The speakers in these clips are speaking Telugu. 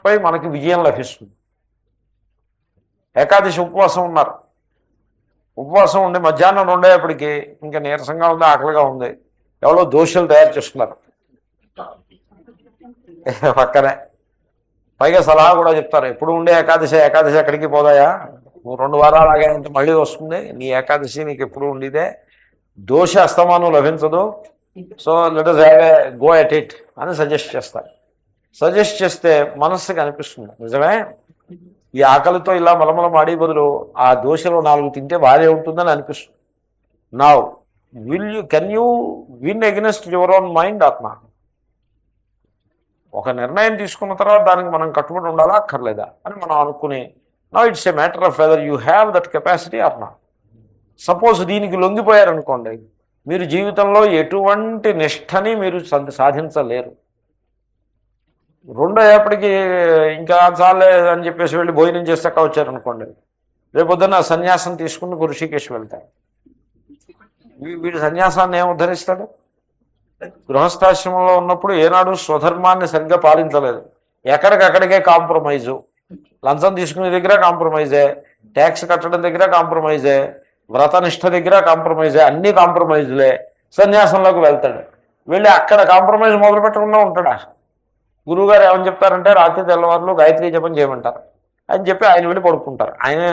పై మనకి విజయం లభిస్తుంది. ఏకాదశి ఉపవాసం ఉన్నారు, ఉపవాసం ఉండి మధ్యాహ్నం ఉండేప్పటికీ ఇంకా నీరసంగా ఉంది, ఆకలిగా ఉంది, ఎవరో దోశలు తయారు చేస్తున్నారు పక్కనే. పైగా సలహా కూడా చెప్తారు, ఎప్పుడు ఉండే ఏకాదశి ఎక్కడికి పోదాయా, నువ్వు 2 వారాలు ఆగానంటే మళ్ళీ వస్తుంది, నీ ఏకాదశి నీకు ఎప్పుడు ఉండిదే, దోశ అస్తమానం లభించదు, so let us have a go at it అని సజెస్ట్ చేస్తారు. సజెస్ట్ చేస్తే మనస్సుకి అనిపిస్తుంది నిజమే, ఈ ఆకలితో ఇలా మలమల మాడే బదులు ఆ దోశలో 4 తింటే బాగా ఉంటుందని అనిపిస్తుంది. Now can you win against your own mind ఆత్మ? ఒక నిర్ణయం తీసుకున్న తర్వాత దానికి మనం కట్టుబడి ఉండాలా అక్కర్లేదా అని మనం అనుకుని, now it's a matter of whether you have that capacity or not. Suppose దీనికి లొంగిపోయారనుకోండి, మీరు జీవితంలో ఎటువంటి నిష్టని మీరు సాధించలేరు. రెండో ఏపటికి ఇంకా చాలే అని చెప్పేసి వెళ్ళి భోజనం చేస్తాక వచ్చారనుకోండి, రేపొద్దున సన్యాసం తీసుకుని ఋషికేశ్ వెళ్తారు. వీడి సన్యాసాన్ని ఏం ఉద్ధరిస్తాడు? గృహస్థాశ్రమంలో ఉన్నప్పుడు ఏనాడు స్వధర్మాన్ని సరిగ్గా పాలించలేదు, ఎక్కడికక్కడికే కాంప్రమైజు, లంచం తీసుకునే దగ్గర కాంప్రమైజే, ట్యాక్స్ కట్టడం దగ్గర కాంప్రమైజే, వ్రతనిష్ట దగ్గర కాంప్రమైజే, అన్ని కాంప్రమైజులే. సన్యాసంలోకి వెళ్తాడు, వెళ్ళి అక్కడ కాంప్రమైజ్ మొదలు పెట్టకుండా ఉంటాడా? గురువుగారు ఏమని చెప్తారంటే రాత్రి తెల్లవారులు గాయత్రీ జపం చేయమంటారు అని చెప్పి ఆయన వెళ్ళి పడుకుంటారు. ఆయన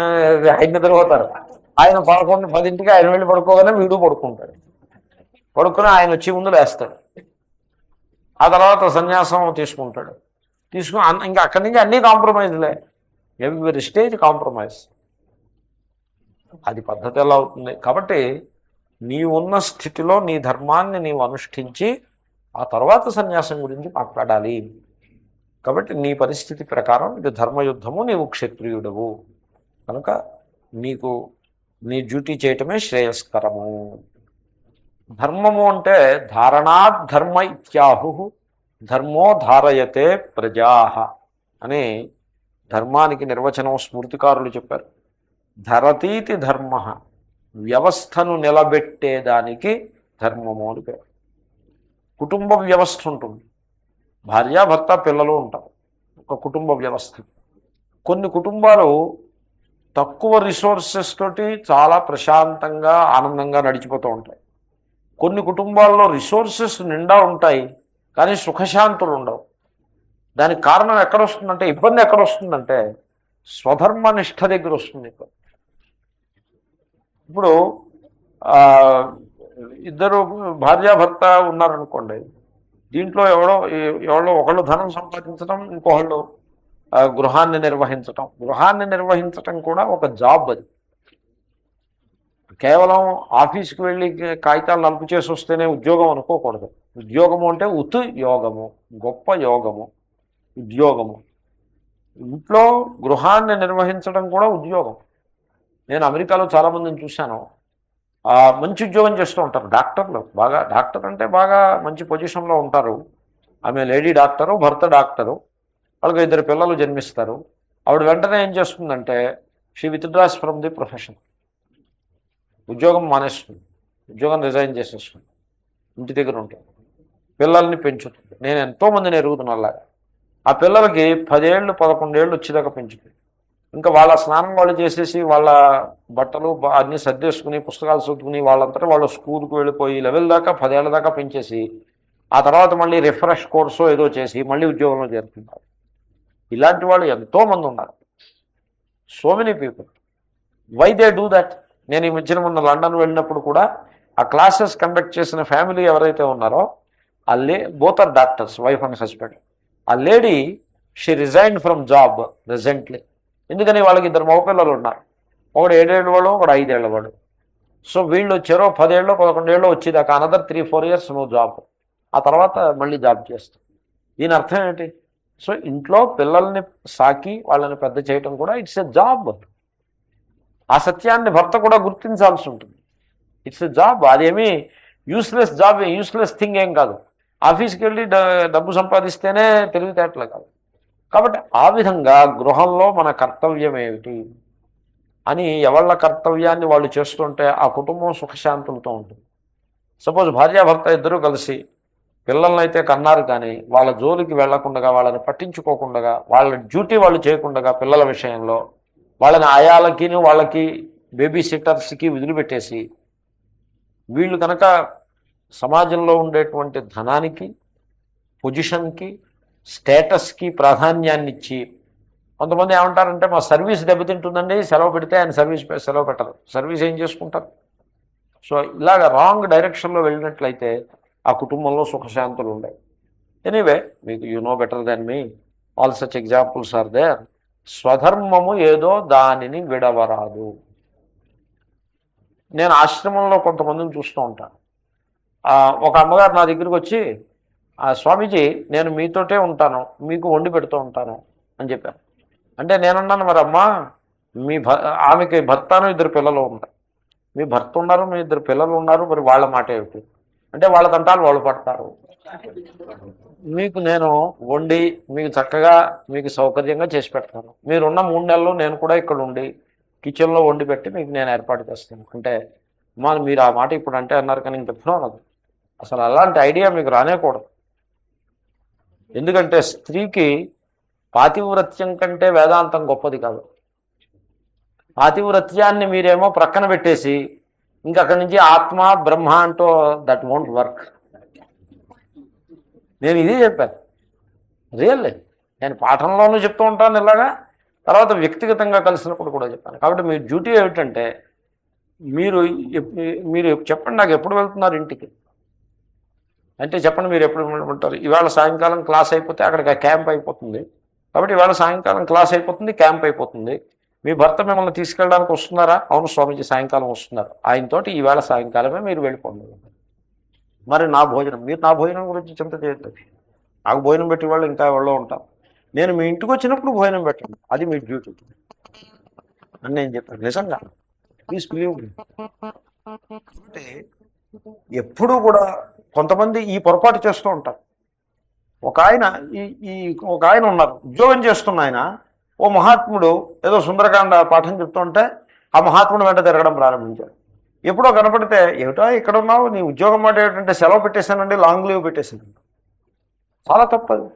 నిద్రపోతారు. ఆయన 11-10ంటికి ఆయన వెళ్ళి పడుకోగానే వీడు పడుకుంటాడు. పడుకుని ఆయన వచ్చి ముందు లేస్తాడు. ఆ తర్వాత సన్యాసం తీసుకుంటాడు. తీసుకుని ఇంకా అక్కడి నుంచి అన్ని కాంప్రమైజ్లే, ఎవ్రీ స్టేజ్ కాంప్రమైజ్. అది పద్ధతి ఎలా అవుతుంది? కాబట్టి నీవున్న స్థితిలో నీ ధర్మాన్ని నీవు అనుష్ఠించి ఆ తర్వాత సన్యాసం గురించి మాట్లాడాలి. కాబట్టి నీ పరిస్థితి ప్రకారం ఇది ధర్మయుద్ధము, నీవు క్షత్రియుడవు కనుక నీకు నీ డ్యూటీ చేయటమే శ్రేయస్కరము. ధర్మము అంటే ధారణాత్ ధర్మ ఇత్యాహు, ధర్మో ధారయతే ప్రజా అని ధర్మానికి నిర్వచనం స్మృతికారులు చెప్పారు. ధరతీతి ధర్మ, వ్యవస్థను నిలబెట్టేదానికి ధర్మము అని పేరు. కుటుంబ వ్యవస్థ ఉంటుంది, భార్యాభర్త పిల్లలు ఉంటారు, ఒక కుటుంబ వ్యవస్థ. కొన్ని కుటుంబాలు తక్కువ రిసోర్సెస్ తోటి చాలా ప్రశాంతంగా ఆనందంగా నడిచిపోతూ ఉంటాయి. కొన్ని కుటుంబాల్లో రిసోర్సెస్ నిండా ఉంటాయి కానీ సుఖశాంతులు ఉండవు. దానికి కారణం ఎక్కడొస్తుందంటే, ఇబ్బంది ఎక్కడొస్తుందంటే స్వధర్మనిష్ట దగ్గర వస్తుంది. ఇప్పుడు ఇద్దరు భార్యాభర్త ఉన్నారనుకోండి, దీంట్లో ఎవరో ఒకళ్ళు ధనం సంపాదించడం, ఇంకొకళ్ళు గృహాన్ని నిర్వహించటం. గృహాన్ని నిర్వహించటం కూడా ఒక జాబ్. అది కేవలం ఆఫీస్కి వెళ్ళి కాగితాలు నలుపు చేసి వస్తేనే ఉద్యోగం అనుకోకూడదు. ఉద్యోగము అంటే యోగము, గొప్ప యోగము, ఉద్యోగము. ఇంట్లో గృహాన్ని నిర్వహించడం కూడా ఉద్యోగం. నేను అమెరికాలో చాలామందిని చూశాను, మంచి ఉద్యోగం చేస్తూ ఉంటారు. డాక్టర్లు, బాగా డాక్టర్ అంటే బాగా మంచి పొజిషన్లో ఉంటారు. ఆమె లేడీ డాక్టరు, భర్త డాక్టరు, వాళ్ళకి 2 పిల్లలు జన్మిస్తారు. ఆవిడ వెంటనే ఏం చేస్తుందంటే she withdraws from the profession. ఉద్యోగం మానేస్తుంది, ఉద్యోగం రిజైన్ చేసేస్తుంది, ఇంటి దగ్గర ఉంటుంది, పిల్లల్ని పెంచుతుంది. నేను ఎంతోమందిని ఎరుగుతున్నా అలాగా. ఆ పిల్లలకి 10 ఏళ్ళు 11 ఏళ్ళు వచ్చేదాకా పెంచుతుంది. ఇంకా వాళ్ళ స్నానం వాళ్ళు చేసేసి వాళ్ళ బట్టలు అన్నీ సర్దేసుకుని పుస్తకాలు చదువుకుని వాళ్ళంతా వాళ్ళు స్కూల్కి వెళ్ళిపోయి లెవెల్ దాకా 10 ఏళ్ళ దాకా పెంచేసి ఆ తర్వాత మళ్ళీ రిఫ్రెష్ కోర్సో ఏదో చేసి మళ్ళీ ఉద్యోగంలో చేరుతున్నారు. ఇలాంటి వాళ్ళు ఎంతోమంది ఉన్నారు. So many people. Why they do that? నేను ఈ మధ్యన మొన్న లండన్ వెళ్ళినప్పుడు కూడా ఆ క్లాసెస్ కండక్ట్ చేసిన ఫ్యామిలీ ఎవరైతే ఉన్నారో ఆ both are doctors, wife and husband. ఆ lady she resigned from job presently. ఎందుకని వాళ్ళకి 2 మగపిల్లలు ఉన్నారు, ఒకడు 7 ఏళ్ళ వాడు, ఒకడు 5 ఏళ్ళ వాడు. సో వీళ్ళు వచ్చారో 10 ఏళ్ళు 11 ఏళ్ళు వచ్చేదాకా అనదర్ 3-4 ఇయర్స్ నువ్వు జాబ్, ఆ తర్వాత మళ్ళీ జాబ్ చేస్తావు. దీని అర్థం ఏంటి? సో ఇంట్లో పిల్లల్ని సాకి వాళ్ళని పెద్ద చేయటం కూడా ఇట్స్ ఎ జాబ్. ఆ సత్యాన్ని భర్త కూడా గుర్తించాల్సి ఉంటుంది. It's a job. అదేమీ యూస్లెస్ జాబ్, యూస్లెస్ థింగ్ ఏం కాదు. ఆఫీస్కి వెళ్ళి డబ్బు సంపాదిస్తేనే తెలివితేటలు కాదు. కాబట్టి ఆ విధంగా గృహంలో మన కర్తవ్యం ఏమిటి అని ఎవళ్ళ కర్తవ్యాన్ని వాళ్ళు చేస్తుంటే ఆ కుటుంబం సుఖశాంతులతో ఉంటుంది. సపోజ్ భార్యాభర్త ఇద్దరూ కలిసి పిల్లల్ని అయితే కన్నారు కానీ వాళ్ళ జోలికి వెళ్లకుండా, వాళ్ళని పట్టించుకోకుండా, వాళ్ళ డ్యూటీ వాళ్ళు చేయకుండా పిల్లల విషయంలో వాళ్ళని ఆయాలకి వాళ్ళకి బేబీ సిట్టర్స్కి వదిలిపెట్టేసి వీళ్ళు కనుక సమాజంలో ఉండేటువంటి ధనానికి, పొజిషన్కి, స్టేటస్కి ప్రాధాన్యాన్ని ఇచ్చి, కొంతమంది ఏమంటారంటే మా సర్వీస్ దెబ్బతింటుందండి, సెలవు పెడితే ఆయన సెలవు పెట్టరు, సర్వీస్ ఏం చేసుకుంటారు. సో ఇలాగ రాంగ్ డైరెక్షన్లో వెళ్ళినట్లయితే ఆ కుటుంబంలో సుఖశాంతులు ఉన్నాయి. ఎనీవే, మీకు you know better than me, all such examples are there. స్వధర్మము ఏదో దానిని విడవరాదు. నేను ఆశ్రమంలో కొంతమందిని చూస్తూ ఉంటాను. ఒక అమ్మగారు నా దగ్గరికి వచ్చి, స్వామీజీ నేను మీతోటే ఉంటాను, మీకు వండి పెడుతూ ఉంటాను అని చెప్పాను. అంటే నేనున్నాను, మరి అమ్మా మీ ఆమెకి భర్తను 2 పిల్లలు ఉన్నారు, మీ భర్త ఉన్నారు, మీ 2 పిల్లలు ఉన్నారు, మరి వాళ్ళ మాట ఏమిటి అంటే వాళ్ళ తంటాలు వాళ్ళు పడతారు. మీకు నేను వండి మీకు చక్కగా మీకు సౌకర్యంగా చేసి పెడతాను, మీరున్న 3 నెలలు నేను కూడా ఇక్కడ ఉండి కిచెన్లో వండి పెట్టి మీకు నేను ఏర్పాటు చేస్తాను అంటే, మీరు ఆ మాట ఇప్పుడు అంటే అన్నారు కానీ ఇంకెప్పుడూ అన్నది. అసలు అలాంటి ఐడియా మీకు రానేకూడదు. ఎందుకంటే స్త్రీకి పాతివ్రత్యం కంటే వేదాంతం గొప్పది కాదు. పాతివ్రత్యాన్ని మీరేమో ప్రక్కన పెట్టేసి ఇంకా అక్కడి నుంచి ఆత్మ బ్రహ్మ అంటూ దట్ వోంట్ వర్క్. నేను ఇది చెప్పాను రియల్లీ. నేను పాఠంలోనూ చెప్తూ ఉంటాను ఇలాగా, తర్వాత వ్యక్తిగతంగా కలిసినప్పుడు కూడా చెప్పాను. కాబట్టి మీ డ్యూటీ ఏమిటంటే మీరు చెప్పండి, నాకు ఎప్పుడు వెళ్తున్నారు ఇంటికి అంటే చెప్పండి, మీరు ఎప్పుడు ఉంటారు. ఇవాళ సాయంకాలం క్లాస్ అయిపోతే అక్కడికి క్యాంప్ అయిపోతుంది, కాబట్టి ఇవాళ సాయంకాలం క్లాస్ అయిపోతుంది, క్యాంప్ అయిపోతుంది. మీ భర్త మిమ్మల్ని తీసుకెళ్ళడానికి వస్తున్నారా? అవును స్వామీజీ సాయంకాలం వస్తున్నారు, ఆయనతోటి ఈవేళ సాయంకాలమే మీరు వెళ్ళిపోండి. మరి నా భోజనం, మీరు నా భోజనం గురించి చింత చేయొద్దు. నాకు భోజనం పెట్టి వాళ్ళు ఇంకా ఎవరో ఉంటాం, నేను మీ ఇంటికి వచ్చినప్పుడు భోజనం పెట్టండి, అది మీ డ్యూటీ అని నేను చెప్పాను. నిజంగా ప్లీజ్ బిలీవ్ మీ. అంటే ఎప్పుడూ కూడా కొంతమంది ఈ పొరపాటు చేస్తూ ఉంటారు. ఒక ఆయన ఉన్నారు, ఉద్యోగం చేస్తున్న ఆయన, ఓ మహాత్ముడు ఏదో సుందరకాండ పాఠం చెప్తుంటే ఆ మహాత్ముడు వెంట తిరగడం ప్రారంభించాడు. ఎప్పుడో కనపడితే, ఏమిటో ఇక్కడ ఉన్నావు, నీ ఉద్యోగం మాట ఏమిటంటే సెలవు పెట్టేశానండి, లాంగ్ లీవ్ పెట్టేశానండి. చాలా తప్పదు.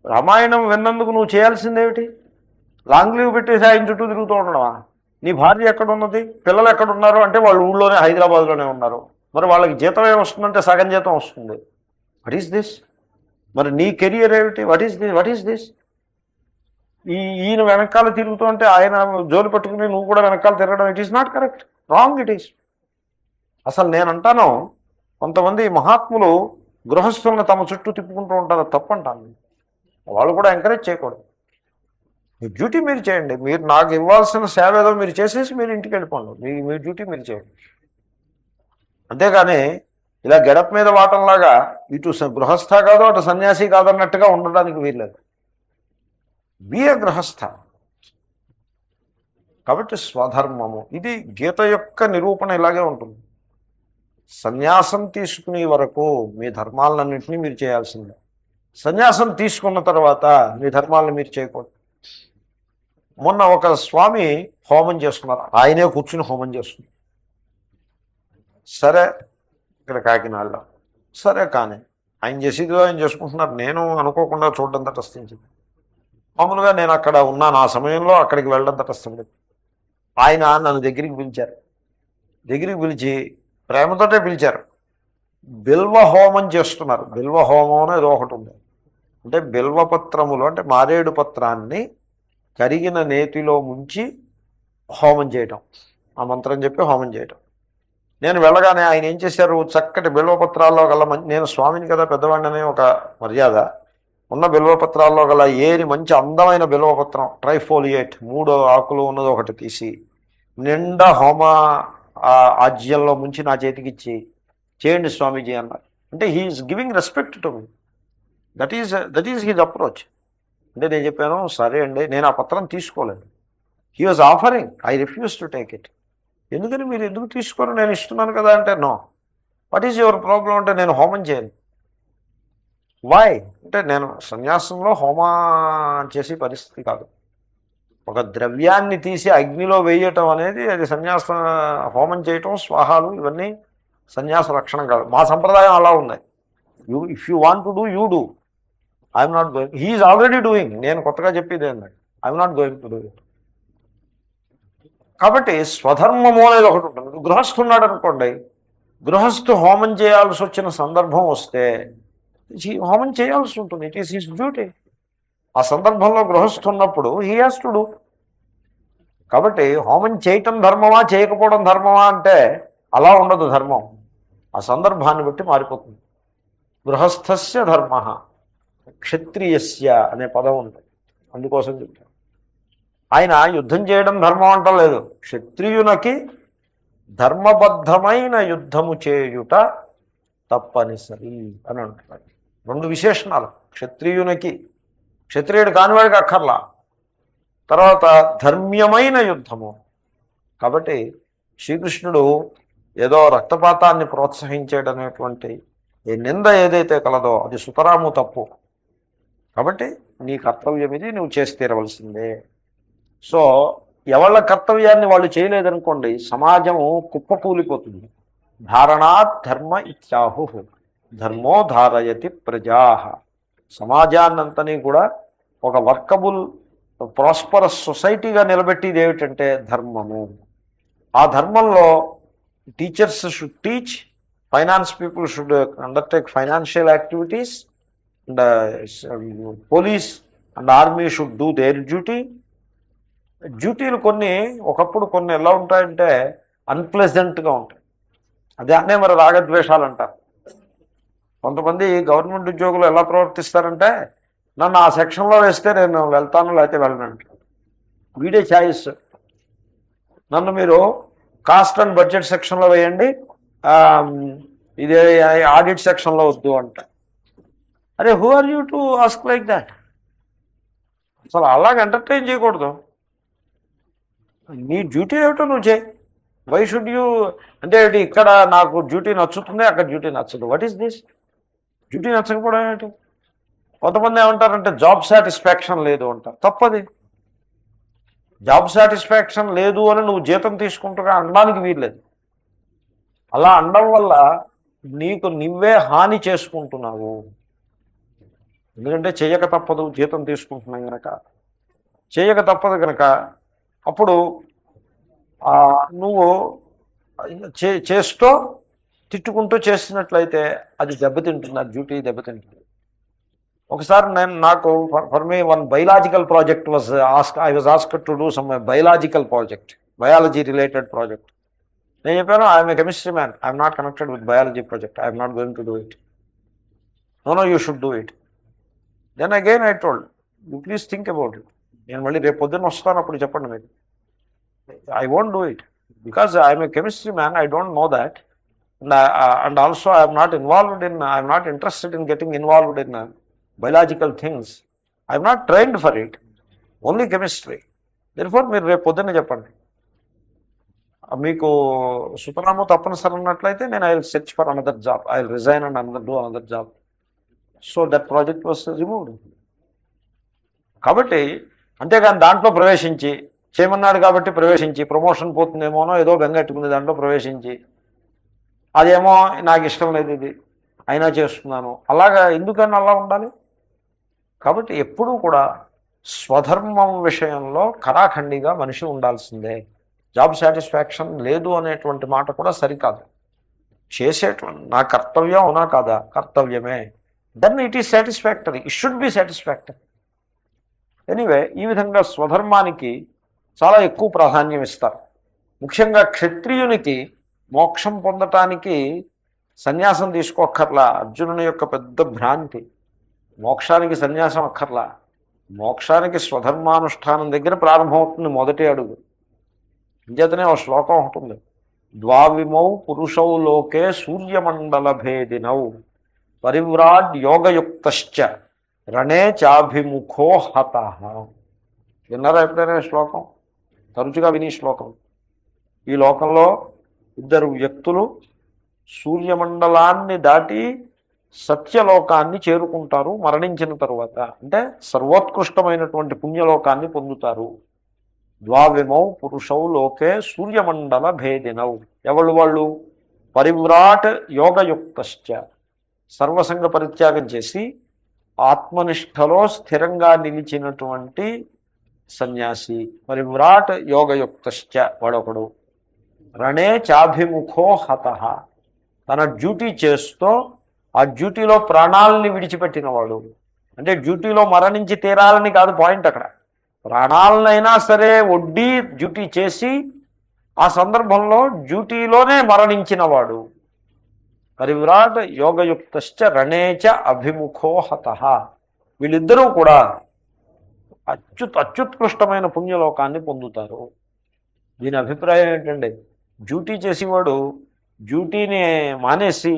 రామాయణం విన్నందుకు నువ్వు చేయాల్సిందేమిటి? లాంగ్ లీవ్ పెట్టేసి ఆయన చుట్టూ తిరుగుతూ ఉండడమా? నీ భార్య ఎక్కడున్నది, పిల్లలు ఎక్కడున్నారు అంటే వాళ్ళు ఊళ్ళోనే హైదరాబాద్లోనే ఉన్నారు. మరి వాళ్ళకి జీతం ఏమొస్తుందంటే సగం జీతం వస్తుంది. What is this? మరి నీ కెరియర్ ఏమిటి? What is this? ఈయన వెనకాల తిరుగుతూ ఉంటే ఆయన జోలు పట్టుకుని నువ్వు కూడా వెనకాల తిరగడం, it is not correct, wrong it is. అసలు నేనంటాను, కొంతమంది మహాత్ములు గృహస్థులను తమ చుట్టూ తిప్పుకుంటూ ఉంటారు, తప్పంటాను. వాళ్ళు కూడా ఎంకరేజ్ చేయకూడదు. మీ డ్యూటీ మీరు చేయండి, మీరు నాకు ఇవ్వాల్సిన సేవ ఏదో మీరు చేసేసి మీరు ఇంటికి వెళ్ళిపోండి, మీ డ్యూటీ మీరు చేయండి. అంతేగాని ఇలా గడప మీద వాటంలాగా ఇటు గృహస్థ కాదు అటు సన్యాసి కాదన్నట్టుగా ఉండడానికి వీల్లేదు. బి ఏ గృహస్థ. కాబట్టి స్వధర్మము, ఇది గీత యొక్క నిరూపణ ఇలాగే ఉంటుంది. సన్యాసం తీసుకునే వరకు మీ ధర్మాలన్నింటినీ మీరు చేయాల్సిందే. సన్యాసం తీసుకున్న తర్వాత మీ ధర్మాలను మీరు చేయకూడదు. మొన్న ఒక స్వామి హోమం చేస్తున్నారు, ఆయనే కూర్చుని హోమం చేస్తున్నారు. సరే, ఇక్కడ కాకినాడలో సరే, కానీ ఆయన చేసేదిలో ఆయన చేసుకుంటున్నారు, నేను అనుకోకుండా చూడడం తటస్థించింది. మామూలుగా నేను అక్కడ ఉన్నాను, ఆ సమయంలో అక్కడికి వెళ్ళడం తటస్థించింది. ఆయన నన్ను దగ్గరికి పిలిచారు, దగ్గరికి పిలిచి ప్రేమతోటే పిలిచారు. బిల్వ హోమం చేస్తున్నారు. బిల్వ హోమం అనేది ఒకటి ఉంది, అంటే బిల్వపత్రములు అంటే మారేడు పత్రాన్ని కరిగిన నేతిలో ముంచి హోమం చేయటం, ఆ మంత్రం చెప్పి హోమం చేయటం. నేను వెళ్ళగానే ఆయన ఏం చేశారు, చక్కటి బిల్వపత్రాల్లో గల, నేను స్వామిని కదా పెద్దవాడిని అనే ఒక మర్యాద, ఉన్న బిల్వపత్రాల్లో గల ఏరి మంచి అందమైన బిల్వపత్రం ట్రైఫోలియేట్ 3 ఆకులు ఉన్నది ఒకటి తీసి నిండా హోమ ఆజ్యంలో ముంచి నా చేతికి ఇచ్చి, చేయండి స్వామీజీ అన్నారు. అంటే he's giving respect to me. That is his approach. అంటే నేను చెప్పాను, సరే అండి, నేను ఆ పత్రం తీసుకోలేదు. He was offering, I refuse to take it. ఎందుకని మీరు ఎందుకు తీసుకోరు, నేను ఇస్తున్నాను కదా అంటే, no. What is your problem అంటే, నేను హోమం చేయను. వై అంటే, నేను సన్యాసంలో హోమం చేసే పరిస్థితి కాదు. ఒక ద్రవ్యాన్ని తీసి అగ్నిలో వేయటం అనేది అది సన్యాస, హోమం చేయటం, స్వాహాలు ఇవన్నీ సన్యాస లక్షణం కాదు. మా సంప్రదాయం అలా ఉంది. If you want to do you do. I'm not going. He's already doing. నేను కొత్తగా చెప్పేది ఏంటంటే I'm not going to do it. కాబట్టి స్వధర్మము అనేది ఒకటి ఉంటుంది. గృహస్థు ఉన్నాడు అనుకోండి, గృహస్థు హోమం చేయాల్సి వచ్చిన సందర్భం వస్తే హోమం చేయాల్సి ఉంటుంది. It is his duty. ఆ సందర్భంలో గృహస్థు ఉన్నప్పుడు హీ హ్యాస్ టు డూ. కాబట్టి హోమం చేయటం ధర్మమా చేయకపోవడం ధర్మమా అంటే అలా ఉండదు ధర్మం. ఆ సందర్భాన్ని బట్టి మారిపోతుంది. గృహస్థస్య ధర్మ క్షత్రియస్య అనే పదం ఉంటుంది, అందుకోసం చెప్తాను. ఆయన యుద్ధం చేయడం ధర్మం అంటలేదు. క్షత్రియునకి ధర్మబద్ధమైన యుద్ధము చేయుట తప్పనిసరి అని అంటున్నాడు. రెండు విశేషణాలు. క్షత్రియునికి, క్షత్రియుడు కానివాడికి అక్కర్లా. తర్వాత ధర్మ్యమైన యుద్ధము. కాబట్టి శ్రీకృష్ణుడు ఏదో రక్తపాతాన్ని ప్రోత్సహించేటనేటువంటి ఈ నింద ఏదైతే కలదో అది సుతరాము తప్పు. కాబట్టి నీ కర్తవ్యం ఇది, నువ్వు చేసి తీరవలసిందే. సో ఎవళ్ళ కర్తవ్యాన్ని వాళ్ళు చేయలేదనుకోండి, సమాజము కుప్పకూలిపోతుంది. ధారణాత్ ధర్మ ఇత్యాహు, ధర్మో ధారయతి ప్రజా. సమాజాన్నంతని కూడా ఒక వర్కబుల్ ప్రాస్పరస్ సొసైటీగా నిలబెట్టేది ఏమిటంటే ధర్మము. ఆ ధర్మంలో teachers should teach, finance people should undertake financial activities, and police and army should do their duty. డ్యూటీలు కొన్ని ఒకప్పుడు కొన్ని ఎలా ఉంటాయంటే అన్ప్లెజెంట్గా ఉంటాయి. అదే అనే మరి రాగద్వేషాలు అంటారు. కొంతమంది గవర్నమెంట్ ఉద్యోగులు ఎలా ప్రవర్తిస్తారంటే, నన్ను ఆ సెక్షన్లో వేస్తే నేను వెళ్తాను, లేకపోతే వెళ్ళనంట. వీడే ఛాయిస్. నన్ను మీరు కాస్ట్ అండ్ బడ్జెట్ సెక్షన్లో వేయండి, ఇదే ఆడిట్ సెక్షన్లో వద్దు అంట. అరే who are you to ask like that? అసలు అలాగ ఎంటర్టైన్ చేయకూడదు. నీ డ్యూటీ ఏమిటో నువ్వు చేయి. వై షుడ్ యూ అంటే ఇక్కడ నాకు డ్యూటీ నచ్చుతుంది, అక్కడ డ్యూటీ నచ్చదు. What is this? డ్యూటీ నచ్చకపోవడం ఏంటి? కొంతమంది ఏమంటారంటే జాబ్ సాటిస్ఫాక్షన్ లేదు అంటారు. తప్పది. జాబ్ సాటిస్ఫాక్షన్ లేదు అని నువ్వు జీతం తీసుకుంటున్నా అనడానికి వీల్లేదు. అలా అనడం వల్ల నీకు నువ్వే హాని చేసుకుంటున్నావు. ఎందుకంటే చేయక తప్పదు, జీతం తీసుకుంటున్నాం కనుక. చేయక తప్పదు కనుక అప్పుడు నువ్వు చేస్తూ తిట్టుకుంటూ చేస్తున్నట్లయితే అది దెబ్బతింటుంది, ఆ డ్యూటీ దెబ్బతింటుంది. ఒకసారి నాకు for me one biological project I was asked to do some biological project, biology related project. నేను చెప్పాను, I'm a chemistry man, I'm not connected with biology project, I'm not going to do it. No you should do it. Then again I told, you please think about it. నేను మళ్ళీ రేపు పొద్దున్న వస్తాను, అప్పుడు చెప్పండి మీరు. I won't do it because I am a chemistry man. I don't know that, and also I am not involved in. I am not interested in getting involved in biological things. I am not trained for it. Only chemistry. Therefore, మీరు రేపు పొద్దున్న చెప్పండి. మీకు సుతరాము తప్పనిసరి అన్నట్లయితే నేను I will search for another job. I will resign and do another job. So that project was removed. కాబట్టి అంతేగాని దాంట్లో ప్రవేశించి చేయమన్నాడు కాబట్టి ప్రవేశించి ప్రమోషన్ పోతుందేమోనో ఏదో బెంగెట్టుకునే దాంట్లో ప్రవేశించి అదేమో నాకు ఇష్టం లేదు ఇది అయినా చేస్తున్నాను, అలాగా ఎందుకని అలా ఉండాలి? కాబట్టి ఎప్పుడూ కూడా స్వధర్మం విషయంలో కరాఖండిగా మనిషి ఉండాల్సిందే. జాబ్ సాటిస్ఫాక్షన్ లేదు అనేటువంటి మాట కూడా సరికాదు. చేసేటువంటి నా కర్తవ్యం అవునా కాదా? కర్తవ్యమే. Then it is satisfactory, it should be satisfactory. Anyway, ఈ విధంగా స్వధర్మానికి చాలా ఎక్కువ ప్రాధాన్యం ఇస్తారు. ముఖ్యంగా క్షత్రియునికి మోక్షం పొందటానికి సన్యాసం తీసుకోక్కర్లా. అర్జునుని యొక్క పెద్ద భ్రాంతి. మోక్షానికి సన్యాసం అక్కర్లా. మోక్షానికి స్వధర్మానుష్ఠానం దగ్గర ప్రారంభమవుతుంది మొదటి అడుగు. ఇంచేతనే ఒక శ్లోకం ఉంటుంది, ద్వావిమౌ పురుషౌ లోకే సూర్యమండల భేదినౌ పరివ్రాడ్ యోగయుక్తశ్చ రణే చాభిముఖో హతః. విన్నారా ఎప్పుడైనా శ్లోకం? తరచుగా విని శ్లోకం. ఈ లోకంలో ఇద్దరు వ్యక్తులు సూర్యమండలాన్ని దాటి సత్యలోకాన్ని చేరుకుంటారు మరణించిన తరువాత. అంటే సర్వోత్కృష్టమైనటువంటి పుణ్యలోకాన్ని పొందుతారు. ద్వావిమౌ పురుషౌ లోకే సూర్యమండల భేదినౌ. ఎవళ్ళు వాళ్ళు? పరివ్రాట్ యోగయుక్తశ్చ, సర్వసంగ పరిత్యాగం చేసి ఆత్మనిష్టలో స్థిరంగా నిలిచినటువంటి సన్యాసి. మరి విరాట్ యోగయుక్తశ్చ వాడొకడు. రణే చాభిముఖో హతః, తన డ్యూటీ చేస్తూ ఆ డ్యూటీలో ప్రాణాలని విడిచిపెట్టినవాడు. అంటే డ్యూటీలో మరణించి తీరాలని కాదు పాయింట్ అక్కడ. ప్రాణాలనైనా సరే ఒడ్డి డ్యూటీ చేసి ఆ సందర్భంలో డ్యూటీలోనే మరణించినవాడు. పరివ్రాట్ యోగయుక్తశ్చ రణేచ అభిముఖో హతః. వీళ్ళిద్దరూ కూడా అత్యుత్కృష్టమైన పుణ్యలోకాన్ని పొందుతారు. దీని అభిప్రాయం ఏంటండి? డ్యూటీ చేసేవాడు డ్యూటీని మానేసి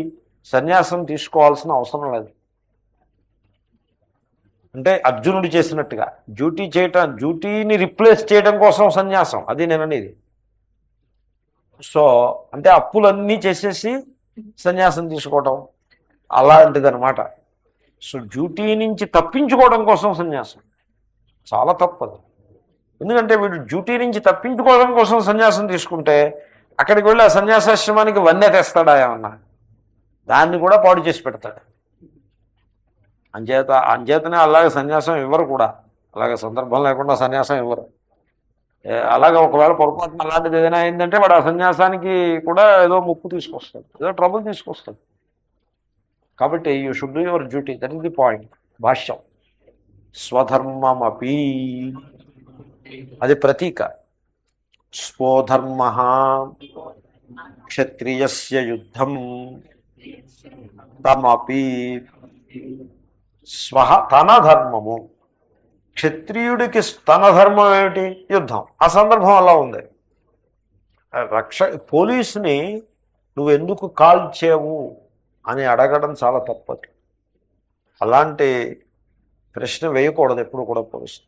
సన్యాసం తీసుకోవాల్సిన అవసరం లేదు. అంటే అర్జునుడు చేసినట్టుగా డ్యూటీని రిప్లేస్ చేయడం కోసం సన్యాసం, అది నేను అనేది. సో అంటే అప్పులన్నీ చేసేసి సన్యాసం తీసుకోవటం అలాంటిదన్నమాట. సో డ్యూటీ నుంచి తప్పించుకోవడం కోసం సన్యాసం చాలా తప్పదు. ఎందుకంటే వీడు డ్యూటీ నుంచి తప్పించుకోవడం కోసం సన్యాసం తీసుకుంటే అక్కడికి వెళ్ళి ఆ సన్యాసాశ్రమానికి వన్నె తెస్తాడా ఏమన్నా, దాన్ని కూడా పాడు చేసి పెడతాడు. అంచేతనే అలాగే సన్యాసం ఇవ్వరు కూడా, అలాగే సందర్భం లేకుండా సన్యాసం ఇవ్వరు. అలాగే ఒకవేళ పొరపాటున అలాంటిది ఏదైనా అయిందంటే వాడు ఆ సన్యాసానికి కూడా ఏదో ముప్పు తీసుకొస్తాడు, ఏదో ట్రబుల్ తీసుకొస్తాడు. కాబట్టి you should do your duty, that is the point. భాష్యం స్వధర్మమపి, అది ప్రతీక. స్వధర్మ క్షత్రియస్య యుద్ధం తమపి, స్వ తన ధర్మము. క్షత్రియుడికి తన ధర్మం ఏమిటి? యుద్ధం. ఆ సందర్భం అలా ఉంది. పోలీసుని నువ్వు ఎందుకు కాల్చేవు అని అడగడం చాలా తప్పదు. అలాంటి ప్రశ్న వేయకూడదు ఎప్పుడు కూడా పోలీసు.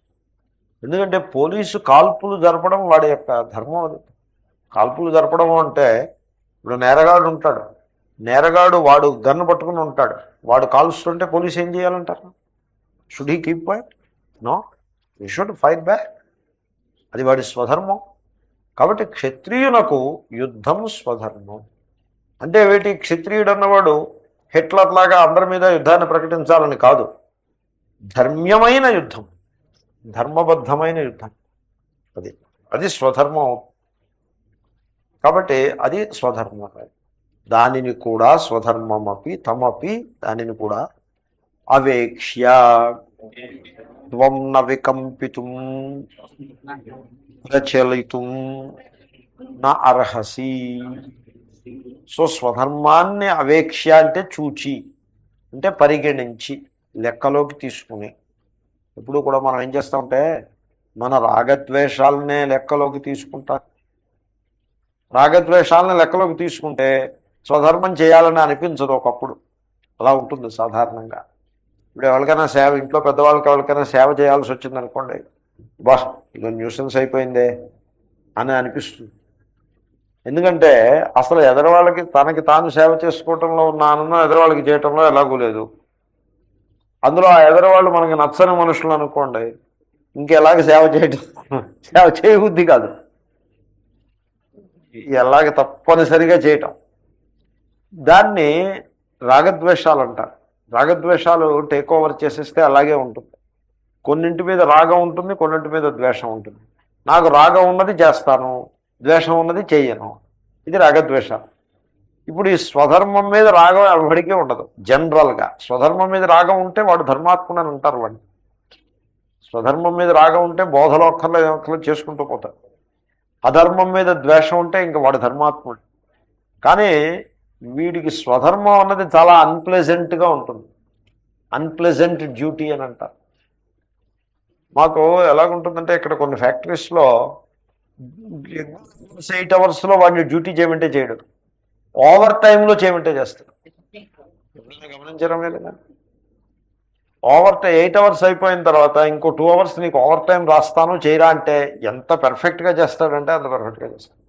ఎందుకంటే పోలీసు కాల్పులు జరపడం వాడి యొక్క ధర్మం. అది కాల్పులు జరపడం అంటే, ఇప్పుడు నేరగాడు ఉంటాడు, నేరగాడు వాడు గన్ను పట్టుకుని ఉంటాడు, వాడు కాల్స్తుంటే పోలీసు ఏం చేయాలంటారు? Should he keep quiet? No, you should fight back. అది వాడి స్వధర్మం. కాబట్టి క్షత్రియునకు యుద్ధం స్వధర్మం. అంటే వీటి క్షత్రియుడు అన్నవాడు హిట్లర్ లాగా అందరి మీద యుద్ధాన్ని ప్రకటించాలని కాదు, ధర్మ్యమైన యుద్ధం, ధర్మబద్ధమైన యుద్ధం, అది అది స్వధర్మం. కాబట్టి అది స్వధర్మం. దానిని కూడా స్వధర్మమపి తమపి, దానిని కూడా అవేక్ష్య త్వం న వికంపితుం ప్రచలితుం న అర్హసి. సో స్వధర్మాన్ని అవేక్ష్య అంటే చూచి, అంటే పరిగణించి, లెక్కలోకి తీసుకుని. ఎప్పుడు కూడా మనం ఏం చేస్తామంటే మన రాగద్వేషాలనే లెక్కలోకి తీసుకుంటాం. రాగద్వేషాలను లెక్కలోకి తీసుకుంటే స్వధర్మం చేయాలని అనిపించదు ఒకప్పుడు. అలా ఉంటుంది సాధారణంగా. ఇప్పుడు ఎవరికైనా సేవ, ఇంట్లో పెద్దవాళ్ళకి ఎవరికైనా సేవ చేయాల్సి వచ్చింది అనుకోండి, బా ఇది న్యూసెన్స్ అయిపోయిందే అని అనిపిస్తుంది. ఎందుకంటే అసలు ఎదరవాళ్ళకి తనకి తాను సేవ చేసుకోవటంలో ఉన్న ఆనందం ఎదరవాళ్ళకి చేయటంలో ఎలాగూ లేదు. అందులో ఆ ఎదరవాళ్ళు మనకి నచ్చని మనుషులు అనుకోండి, ఇంకెలాగ సేవ చేయబుద్ధి కాదు, ఎలాగ తప్పనిసరిగా చేయటం. దాన్ని రాగద్వేషాలు అంటారు. రాగద్వేషాలు టేక్ ఓవర్ చేసేస్తే అలాగే ఉంటుంది. కొన్నింటి మీద రాగం ఉంటుంది, కొన్నింటి మీద ద్వేషం ఉంటుంది. నాకు రాగం ఉన్నది చేస్తాను, ద్వేషం ఉన్నది చెయ్యను, ఇది రాగద్వేషాలు. ఇప్పుడు ఈ స్వధర్మం మీద రాగం ఎవరికీ ఉండదు. జనరల్గా స్వధర్మం మీద రాగం ఉంటే వాడు ధర్మాత్ముడు అని అంటారు. వాడిని స్వధర్మం మీద రాగం ఉంటే బోధలో ఒక్కర్లో చేసుకుంటూ పోతాడు. అధర్మం మీద ద్వేషం ఉంటే ఇంకా వాడు ధర్మాత్ముడు. కానీ వీడికి స్వధర్మం అన్నది చాలా అన్ప్లెజెంట్గా ఉంటుంది. అన్ప్లెజెంట్ డ్యూటీ అని అంటారు. మాకు ఎలాగుంటుందంటే ఇక్కడ కొన్ని ఫ్యాక్టరీస్లో 8 అవర్స్లో వాడిని డ్యూటీ చేయమంటే చేయడు, ఓవర్ టైంలో చేయమంటే చేస్తాడు. గమనించడం లేదా? 8 అవర్స్ అయిపోయిన తర్వాత ఇంకో 2 అవర్స్ నీకు ఓవర్ టైం రాస్తాను చేయరా అంటే ఎంత పెర్ఫెక్ట్గా చేస్తాడంటే అంత పెర్ఫెక్ట్గా చేస్తాడు.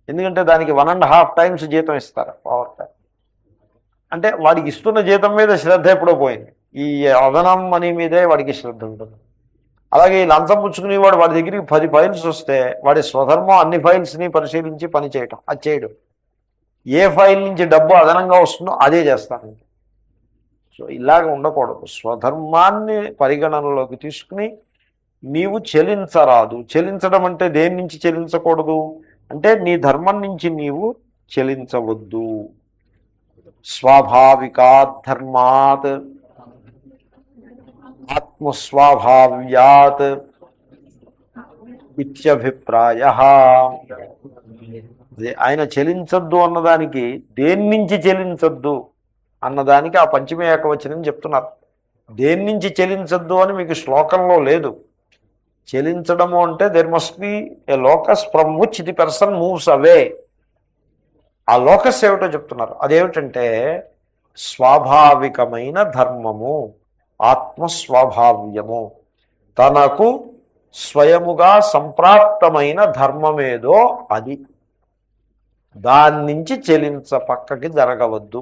ఎందుకంటే దానికి 1.5 టైమ్స్ జీతం ఇస్తారు ఓవర్ టైం. అంటే వాడికి ఇస్తున్న జీతం మీద శ్రద్ధ ఎప్పుడో పోయింది, ఈ అదనం మనీ మీదే వాడికి శ్రద్ధ ఉంటుంది. అలాగే ఈ లంచం పుచ్చుకుని వాడి దగ్గరికి 10 ఫైల్స్ వస్తే వాడి స్వధర్మం అన్ని ఫైల్స్ని పరిశీలించి పని చేయటం, అది చేయడం. ఏ ఫైల్ నుంచి డబ్బు అదనంగా వస్తుందో అదే చేస్తాను. ఇలాగ ఉండకూడదు. స్వధర్మాన్ని పరిగణనలోకి తీసుకుని నీవు చెలించరాదు. చెలించడం అంటే దేని నుంచి చెలించకూడదు అంటే నీ ధర్మం నుంచి నీవు చెలించవద్దు. స్వాభావికాత్ ధర్మాత్ ఆత్మస్వాభావ్యాత్ ఇత్యభిప్రాయ. ఆయన చెలించద్దు అన్నదానికి దేని నుంచి చెలించద్దు అన్నదానికి ఆ పంచమ ఏకవచనం చెప్తున్నారు. దేని నుంచి చెలించద్దు అని మీకు శ్లోకంలో లేదు. చెలించడము అంటే there must be a locus from which the person moves away. ఆ లోకస్ ఏమిటో చెప్తున్నారు. అదేమిటంటే స్వాభావికమైన ధర్మము, ఆత్మస్వాభావ్యము, తనకు స్వయముగా సంప్రాప్తమైన ధర్మమేదో అది, దాని నుంచి చెలించ పక్కకి జరగవద్దు.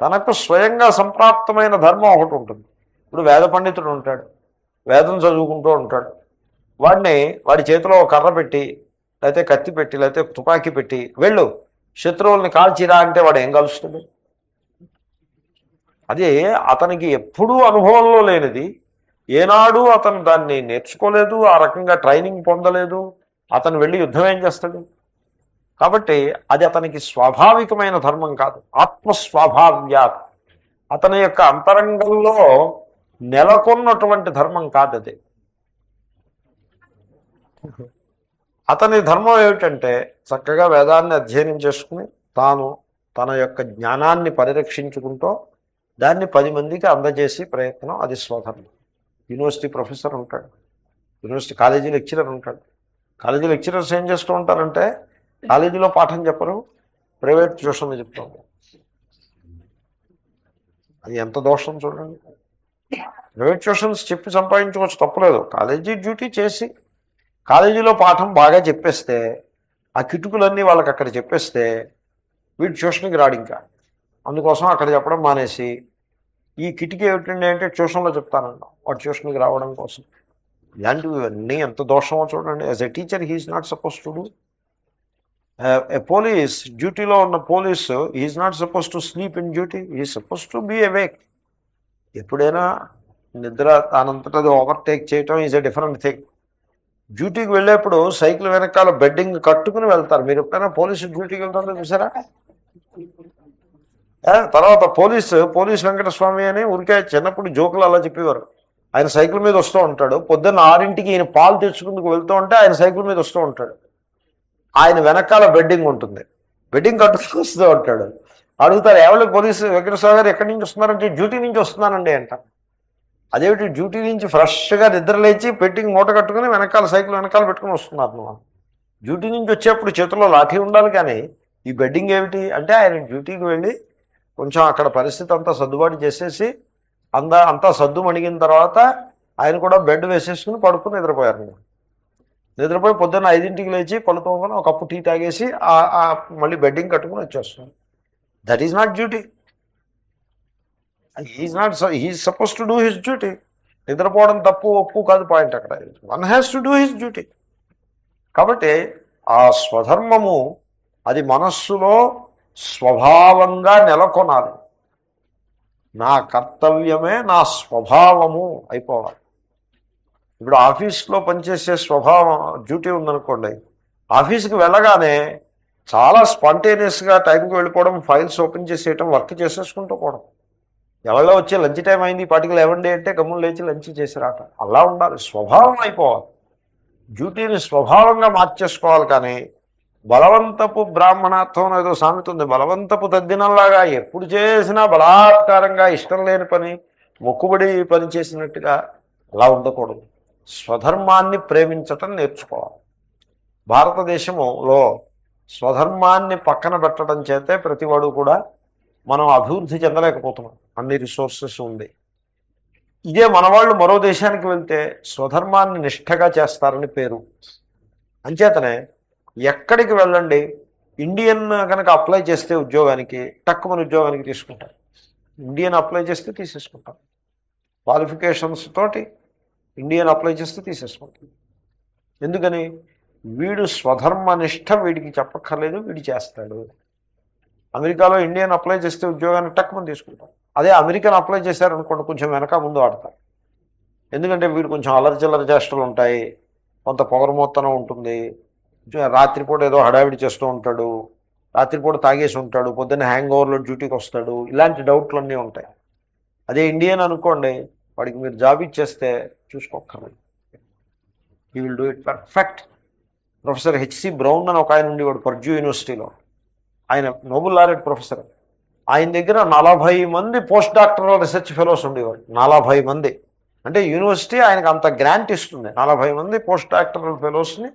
తనకు స్వయంగా సంప్రాప్తమైన ధర్మం ఒకటి ఉంటుంది. ఇప్పుడు వేద పండితుడు ఉంటాడు, వేదం చదువుకుంటూ ఉంటాడు. వాడి చేతిలో ఒక కర్ర పెట్టి, లేకపోతే కత్తి పెట్టి, లేకపోతే తుపాకీ పెట్టి వెళ్ళు శత్రువుల్ని కాల్చిరా అంటే వాడు ఏం కలుస్తుంది? అది అతనికి ఎప్పుడూ అనుభవంలో లేనిది. ఏనాడు అతను దాన్ని నేర్చుకోలేదు, ఆ రకంగా ట్రైనింగ్ పొందలేదు. అతను వెళ్ళి యుద్ధం ఏం చేస్తాడు? కాబట్టి అది అతనికి స్వాభావికమైన ధర్మం కాదు, ఆత్మస్వాభావ్యాత్, అతని యొక్క అంతరంగంలో నెలకొన్నటువంటి ధర్మం కాదు అది. అతని ధర్మం ఏమిటంటే చక్కగా వేదాన్ని అధ్యయనం చేసుకుని తాను తన యొక్క జ్ఞానాన్ని పరిరక్షించుకుంటూ దాన్ని 10 మందికి అందజేసి ప్రయత్నం, అది స్వధర్మం. యూనివర్సిటీ ప్రొఫెసర్ ఉంటాడు, యూనివర్సిటీ కాలేజీ లెక్చరర్ ఉంటాడు. కాలేజీ లెక్చరర్స్ ఏం చేస్తూ ఉంటారంటే కాలేజీలో పాఠం చెప్పరు, ప్రైవేట్ ట్యూషన్లు చెప్తూ ఉంటారు. అది ఎంత దోషం చూడండి. ప్రైవేట్ ట్యూషన్స్ చెప్పి సంపాదించుకోవచ్చు, తప్పులేదు. కాలేజీ డ్యూటీ చేసి కాలేజీలో పాఠం బాగా చెప్పేస్తే, ఆ కిటుకులన్నీ వాళ్ళకి అక్కడ చెప్పేస్తే వీడు ట్యూషన్కి రాడు. ఇంకా అందుకోసం అక్కడ చెప్పడం మానేసి ఈ కిటికీ ఏమిటండి అంటే ట్యూషన్లో చెప్తానన్నా వాడు ట్యూషన్కి రావడం కోసం. ఇలాంటివన్నీ ఎంత దోషమో చూడండి. As a teacher he's not suppose to do. A police, డ్యూటీలో ఉన్న police he's not suppose to sleep in duty, he's suppose to be awake. ఎప్పుడైనా నిద్ర తానంతటా అది ఓవర్టేక్ చేయటం ఈజ్ ఎ డిఫరెంట్ థింగ్. డ్యూటీకి వెళ్ళేప్పుడు సైకిల్ వెనకాల బెడ్డింగ్ కట్టుకుని వెళ్తారు. మీరు ఎప్పుడైనా పోలీసు డ్యూటీకి వెళ్తారో చూసారా? తర్వాత పోలీస్ వెంకటస్వామి అని ఊరికే చిన్నప్పుడు జోకులు అలా చెప్పేవారు. ఆయన సైకిల్ మీద వస్తూ ఉంటాడు. పొద్దున్న 6ంటికి ఈయన పాలు తెచ్చుకుందుకు వెళ్తూ ఉంటే ఆయన సైకిల్ మీద వస్తూ ఉంటాడు. ఆయన వెనకాల బెడ్డింగ్ ఉంటుంది, బెడ్డింగ్ కట్టుకుని వస్తూ ఉంటాడు. అడుగుతారు, ఎవరికి పోలీసు వెంకటస్వామి గారు ఎక్కడి నుంచి వస్తున్నారంటే డ్యూటీ నుంచి వస్తున్నానండి అంట. అదేమిటి డ్యూటీ నుంచి ఫ్రెష్గా నిద్ర లేచి బెడ్డింగ్ మూట కట్టుకుని వెనకాల సైకిల్ వెనకాల పెట్టుకుని వస్తున్నారు నువ్వు. డ్యూటీ నుంచి వచ్చేప్పుడు చేతుల్లో లాఠీ ఉండాలి, కానీ ఈ బెడ్డింగ్ ఏమిటి అంటే ఆయన డ్యూటీకి వెళ్ళి కొంచెం అక్కడ పరిస్థితి అంతా సర్దుబాటు చేసేసి అంతా సర్దు మణిగిన తర్వాత ఆయన కూడా బెడ్ వేసేసుకుని పడుకుని నిద్రపోయారు. నిద్రపోయి పొద్దున్న 5ంటికి లేచి పలుతోమని ఒక కప్పు టీ తాగేసి మళ్ళీ బెడ్డింగ్ కట్టుకుని వచ్చేస్తున్నాడు. That is not duty. He's suppose to do his duty. నిద్రపోవడం తప్పు ఒప్పు కాదు పాయింట్ అక్కడ. One has to do his duty. కాబట్టి ఆ స్వధర్మము అది మనస్సులో స్వభావంగా నెలకొనాలి. నా కర్తవ్యమే నా స్వభావము అయిపోవాలి. ఇప్పుడు ఆఫీస్లో పనిచేసే స్వభావం డ్యూటీ ఉందనుకోండి, ఆఫీస్కి వెళ్ళగానే చాలా స్పాంటేనియస్గా టైంకి వెళ్ళిపోవడం, ఫైల్స్ ఓపెన్ చేసేయటం, వర్క్ చేసేసుకుంటూ పోవడం. ఎవరో వచ్చి లంచ్ టైం అయింది పాటికి లేవండి అంటే గమ్మున లేచి లంచ్ చేసి రావటం, అలా ఉండాలి. స్వభావం అయిపోవాలి. డ్యూటీని స్వభావంగా మార్చేసుకోవాలి. కానీ బలవంతపు బ్రాహ్మణార్థం ఏదో సామెత ఉంది, బలవంతపు తద్దినంలాగా ఎప్పుడు చేసినా బలాత్కారంగా ఇష్టం లేని పని, మొక్కుబడి పని చేసినట్టుగా అలా ఉండకూడదు. స్వధర్మాన్ని ప్రేమించటం నేర్చుకోవాలి. భారతదేశంలో స్వధర్మాన్ని పక్కన పెట్టడం చేతే ప్రతివాడు కూడా మనం అభివృద్ధి చెందలేకపోతున్నాం. అన్ని రిసోర్సెస్ ఉంది. ఇదే మనవాళ్ళు మరో దేశానికి వెళ్తే స్వధర్మాన్ని నిష్ఠగా చేస్తారని పేరు. అంచేతనే ఎక్కడికి వెళ్ళండి, ఇండియన్ కనుక అప్లై చేస్తే ఉద్యోగానికి తక్కువ ఉద్యోగానికి తీసుకుంటారు. ఇండియన్ అప్లై చేస్తే తీసేసుకుంటాం. క్వాలిఫికేషన్స్ తోటి ఇండియన్ అప్లై చేస్తే తీసేసుకుంటాం. ఎందుకని? వీడు స్వధర్మనిష్ట వీడికి చెప్పక్కర్లేదు, వీడు చేస్తాడు. అమెరికాలో ఇండియన్ అప్లై చేస్తే ఉద్యోగాన్ని తక్కువ తీసుకుంటాం. అదే అమెరికన్ అప్లై చేశారనుకోండి కొంచెం వెనక ముందు ఆడతారు. ఎందుకంటే వీడు కొంచెం అల్లరి చేష్టలు ఉంటాయి, కొంత పొగరమోత్తనం ఉంటుంది, రాత్రిపూట ఏదో హడావిడి చేస్తూ ఉంటాడు, రాత్రిపూట తాగేసి ఉంటాడు, పొద్దున్న హ్యాంగ్ ఓవర్లో డ్యూటీకి వస్తాడు, ఇలాంటి డౌట్లు అన్నీ ఉంటాయి. అదే ఇండియన్ అనుకోండి, వాడికి మీరు జాబ్ ఇచ్చేస్తే చూసుకోక్కర్లేదు, he will do it perfect. Professor HC Brown అని ఒక ఆయన ఉండేవాడు పర్జ్యూ యూనివర్సిటీలో, ఆయన నోబెల్ లారెట్ ప్రొఫెసర్. ఆయన దగ్గర 40 మంది పోస్ట్ డాక్టరల్ రీసెర్చ్ ఫెలోస్ ఉండేవారు. 40 మంది అంటే యూనివర్సిటీ ఆయనకు అంత గ్రాంట్ ఇస్తుంది. 40 మంది పోస్ట్ డాక్టరల్ ఫెలోస్ని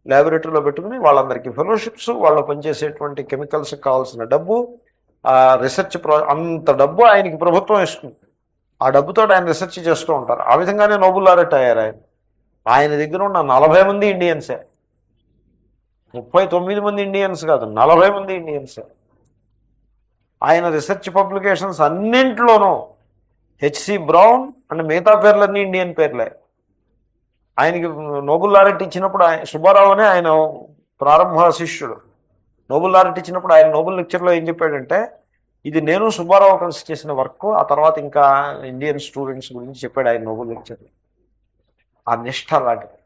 ల్యాబొరేటరీలో పెట్టుకుని వాళ్ళందరికీ ఫెలోషిప్స్, వాళ్ళు పనిచేసేటువంటి కెమికల్స్కి కావాల్సిన డబ్బు, రీసెర్చ్ అంత డబ్బు ఆయనకి ప్రభుత్వం ఇస్తుంది. ఆ డబ్బుతో ఆయన రీసెర్చ్ చేస్తూ ఉంటారు. ఆ విధంగానే నోబెల్ లారెట్ అయ్యారు ఆయన. ఆయన దగ్గర ఉన్న 40 మంది ఇండియన్సే, 39 మంది ఇండియన్స్ కాదు, 40 మంది ఇండియన్సే. ఆయన రీసెర్చ్ పబ్లికేషన్స్ అన్నింటిలోనూ హెచ్సి బ్రౌన్ అండ్ మిగతా పేర్లన్నీ ఇండియన్ పేర్లే. ఆయనకి నోబెల్ లారెట్ ఇచ్చినప్పుడు సుబ్బారావు అనే ఆయన ప్రారంభ శిష్యుడు. నోబెల్ లారెట్ ఇచ్చినప్పుడు ఆయన నోబెల్ లెక్చర్లో ఏం చెప్పాడంటే, ఇది నేను సుబ్బారావు కలిసి చేసిన వర్క్, ఆ తర్వాత ఇంకా ఇండియన్ స్టూడెంట్స్ గురించి చెప్పాడు ఆయన నోబెల్ లెక్చర్లో. ఆ నిష్ఠ అలాంటిది.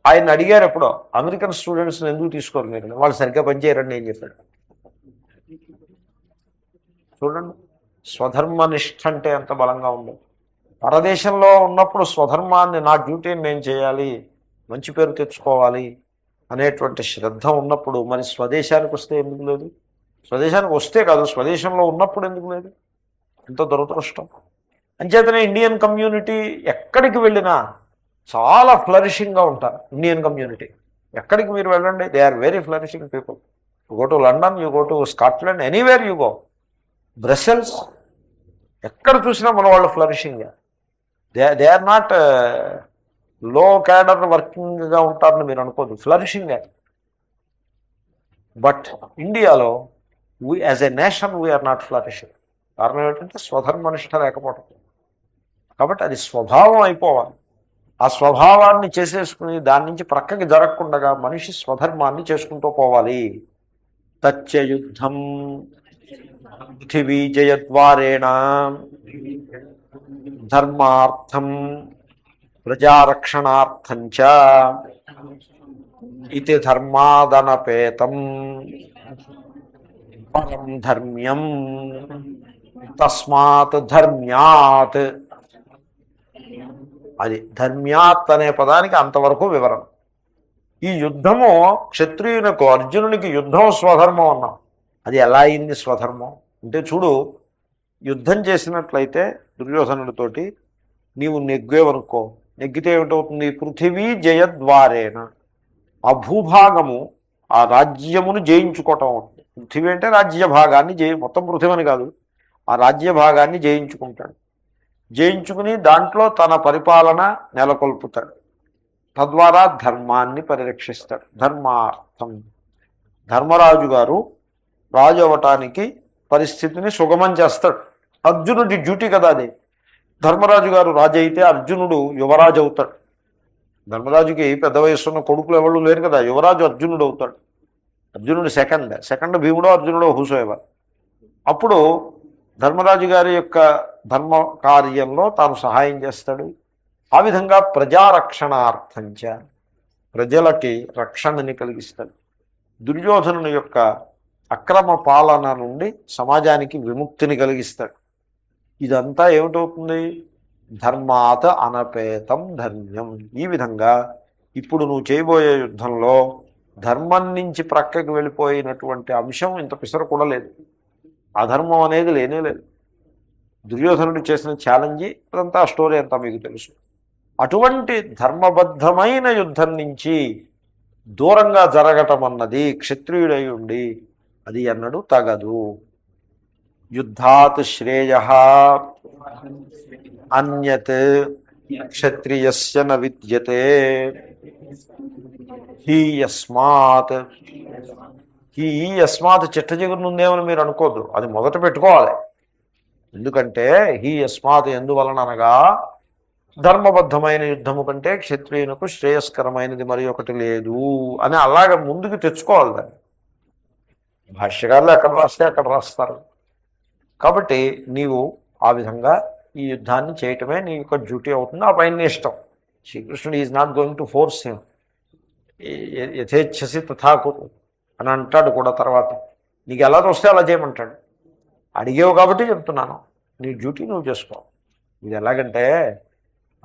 ఆయన అడిగారు ఎప్పుడో, అమెరికన్ స్టూడెంట్స్ని ఎందుకు తీసుకోరు మీరు, వాళ్ళు సరిగ్గా పనిచేయరండి ఏం చెప్పాడు. చూడండి, స్వధర్మ నిష్ఠ అంటే ఎంత బలంగా ఉందో. పరదేశంలో ఉన్నప్పుడు స్వధర్మాన్ని, నా డ్యూటీని నేను చేయాలి, మంచి పేరు తెచ్చుకోవాలి అనేటువంటి శ్రద్ధ ఉన్నప్పుడు, మరి స్వదేశానికి వస్తే ఎందుకు లేదు? స్వదేశానికి వస్తే కాదు, స్వదేశంలో ఉన్నప్పుడు ఎందుకు లేదు? ఎంతో దురదృష్టం. అంచేతనే ఇండియన్ కమ్యూనిటీ ఎక్కడికి వెళ్ళినా చాలా ఫ్లరిషింగ్గా ఉంటారు. ఇండియన్ కమ్యూనిటీ ఎక్కడికి మీరు వెళ్ళండి, they are very flourishing people. You go to London, you go to Scotland, anywhere you go, Brussels, ఎక్కడ చూసినా మన వాళ్ళు flourishing. They are not low cadre వర్కింగ్గా ఉంటారని మీరు అనుకోదు, ఫ్లరిషింగ్. బట్ ఇండియాలో as a nation we're not flourishing. కారణం ఏంటంటే స్వధర్మనిష్ట లేకపోవడం. కాబట్టి అది స్వభావం అయిపోవాలి. ఆ స్వభావాన్ని చేసేసుకుని దాని నుంచి ప్రక్కకి జరగకుండా మనిషి స్వధర్మాన్ని చేసుకుంటూ పోవాలి. తచ్చయుద్ధం పృథివీ జయద్వారేణ ధర్మార్థం ప్రజారక్షణార్థం చ ఇది ధర్మాదనపేతం పరం ధర్మ్యం తస్మాత్ ధర్మ్యాత్. అది ధర్మ్యాత్ అనే పదానికి అంతవరకు వివరణ. ఈ యుద్ధము క్షత్రియునకు, అర్జునునికి యుద్ధం స్వధర్మం అన్నాం. అది ఎలా అయింది స్వధర్మం అంటే, చూడు, యుద్ధం చేసినట్లయితే దుర్యోధనుడితోటి నీవు నెగ్గేవనుకో, నెగ్గితే ఏమిటవుతుంది? పృథివీ జయద్వారేణ, ఆ భూభాగము, ఆ రాజ్యమును జయించుకోవటం అవుతుంది. పృథివీ అంటే రాజ్య భాగాన్ని మొత్తం పృథివని కాదు, ఆ రాజ్య భాగాన్ని జయించుకుంటాడు. జయించుకుని దాంట్లో తన పరిపాలన నెలకొల్పుతాడు. తద్వారా ధర్మాన్ని పరిరక్షిస్తాడు. ధర్మార్థం, ధర్మరాజు గారు రాజు అవ్వటానికి పరిస్థితిని సుగమం చేస్తాడు. అర్జునుడి డ్యూటీ కదా అది. ధర్మరాజు గారు రాజు అయితే అర్జునుడు యువరాజు అవుతాడు. ధర్మరాజుకి పెద్ద వయసున్న కొడుకులు ఎవరు లేరు కదా, యువరాజు అర్జునుడు అవుతాడు. అర్జునుడు సెకండ్ భీముడో అర్జునుడో హూసోఎవర్. అప్పుడు ధర్మరాజు గారి యొక్క ధర్మ కార్యంలో తాను సహాయం చేస్తాడు. ఆ విధంగా ప్రజారక్షణార్థంచ, ప్రజలకి రక్షణని కలిగిస్తాడు. దుర్యోధనుని యొక్క అక్రమ పాలన నుండి సమాజానికి విముక్తిని కలిగిస్తాడు. ఇదంతా ఏమిటవుతుంది? ధర్మాత అనపేతం ధర్మ్యం. ఈ విధంగా ఇప్పుడు నువ్వు చేయబోయే యుద్ధంలో ధర్మం నుంచి ప్రక్కకి వెళ్ళిపోయినటువంటి అంశం ఇంత పిసర కూడా లేదు. అధర్మం అనేది లేనే లేదు. దుర్యోధనుడు చేసిన ఛాలెంజ్ అదంతా స్టోరీ అంతా మీకు తెలుసు. అటువంటి ధర్మబద్ధమైన యుద్ధం నుంచి దూరంగా జరగటం అన్నది క్షత్రియుడై ఉండి అది అన్నడు తగదు. యుద్ధాత్ శ్రేయ అన్యత్ క్షత్రియస్య న విద్యతే హీ యస్మాత్. ఈ యస్మాత్ చిట్ట చిగురునుందేమని మీరు అనుకోద్దు, అది మొదట పెట్టుకోవాలి. ఎందుకంటే హీ యస్మాత్ ఎందువలన అనగా, ధర్మబద్ధమైన యుద్ధము కంటే క్షత్రియునకు శ్రేయస్కరమైనది మరి ఒకటి లేదు అని అలాగ ముందుకు తెచ్చుకోవాలి దాన్ని. భాష్యకారులు ఎక్కడ రాస్తే అక్కడ రాస్తారు. కాబట్టి నీవు ఆ విధంగా ఈ యుద్ధాన్ని చేయటమే నీ యొక్క డ్యూటీ అవుతుంది. ఆ పైన ఇష్టం. శ్రీకృష్ణుడు is not going to force him. యథేచ్ఛసి తథాకురు అని అంటాడు కూడా తర్వాత. నీకు ఎలా వస్తే అలా చేయమంటాడు. అడిగేవు కాబట్టి చెప్తున్నాను, నీ డ్యూటీ నువ్వు చేసుకో. ఇది ఎలాగంటే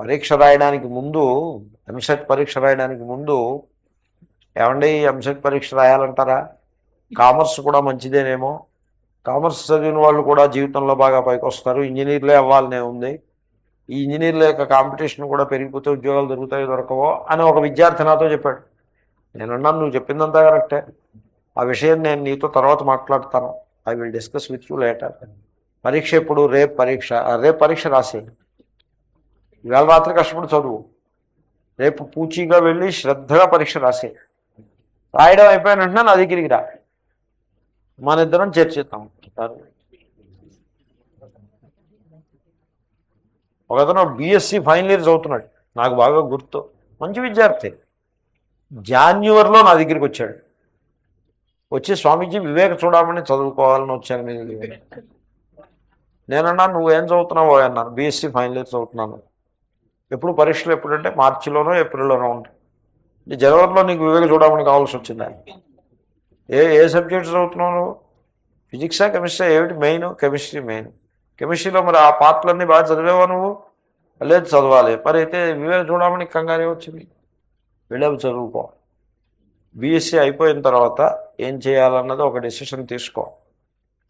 పరీక్ష రాయడానికి ముందు, ఎంసెట్ పరీక్ష రాయడానికి ముందు, ఏమండి ఎంసెట్ పరీక్ష రాయాలంటారా, కామర్స్ కూడా మంచిదేనేమో, కామర్స్ చదివిన వాళ్ళు కూడా జీవితంలో బాగా పైకి వస్తారు, ఇంజనీర్లే అవ్వాలనే ఉంది, ఈ ఇంజనీర్ల యొక్క కాంపిటీషన్ కూడా పెరిగిపోతే ఉద్యోగాలు దొరుకుతాయో దొరకవో అని ఒక విద్యార్థి నాతో చెప్పాడు. నేనన్నాను, నువ్వు చెప్పిందంతా కరెక్టే, ఆ విషయం నేను నీతో తర్వాత మాట్లాడతాను, I will discuss with you later. పరీక్ష ఎప్పుడు? రేపు పరీక్ష. రేపు పరీక్ష రాసే, ఇవాళ రాత్రి కష్టపడి చదువు, రేపు పూచీగా వెళ్ళి శ్రద్ధగా పరీక్ష రాసే. రాయడం అయిపోయిన వెంటనే నా దగ్గరికి రా, మన ఇద్దరం చర్చిద్దాం. ఒకతను బీఎస్సీ ఫైనల్ ఇయర్ చదువుతున్నాడు, నాకు బాగా గుర్తు, మంచి విద్యార్థి. జాన్యువరిలో నా దగ్గరికి వచ్చాడు. వచ్చి స్వామీజీ వివేక చూడమని చదువుకోవాలని వచ్చాను మీ దగ్గర. నేనన్నా నువ్వేం చదువుతున్నావో అన్నాను. బీఎస్సీ ఫైనల్ ఇయర్ చదువుతున్నాను. ఎప్పుడు పరీక్షలు ఎప్పుడంటే మార్చిలోనో ఏప్రిల్లోనో ఉంటాయి. జనవరిలో నీకు వివేక చూడమని కావాల్సి వచ్చిందా? ఏ సబ్జెక్ట్స్ చదువుతున్నావు? ఫిజిక్సా కెమిస్ట్రీ? ఏమిటి మెయిన్? Chemistry main. కెమిస్ట్రీలో మరి ఆ పార్ట్లన్నీ బాగా చదివేవా నువ్వు? లేదు చదవాలి. మరి అయితే వివేక చూడమని కంగారే వచ్చింది. వెళ్ళావు చదువుకో. బీఎస్సీ అయిపోయిన తర్వాత ఏం చేయాలన్నది ఒక డెసిషన్ తీసుకో,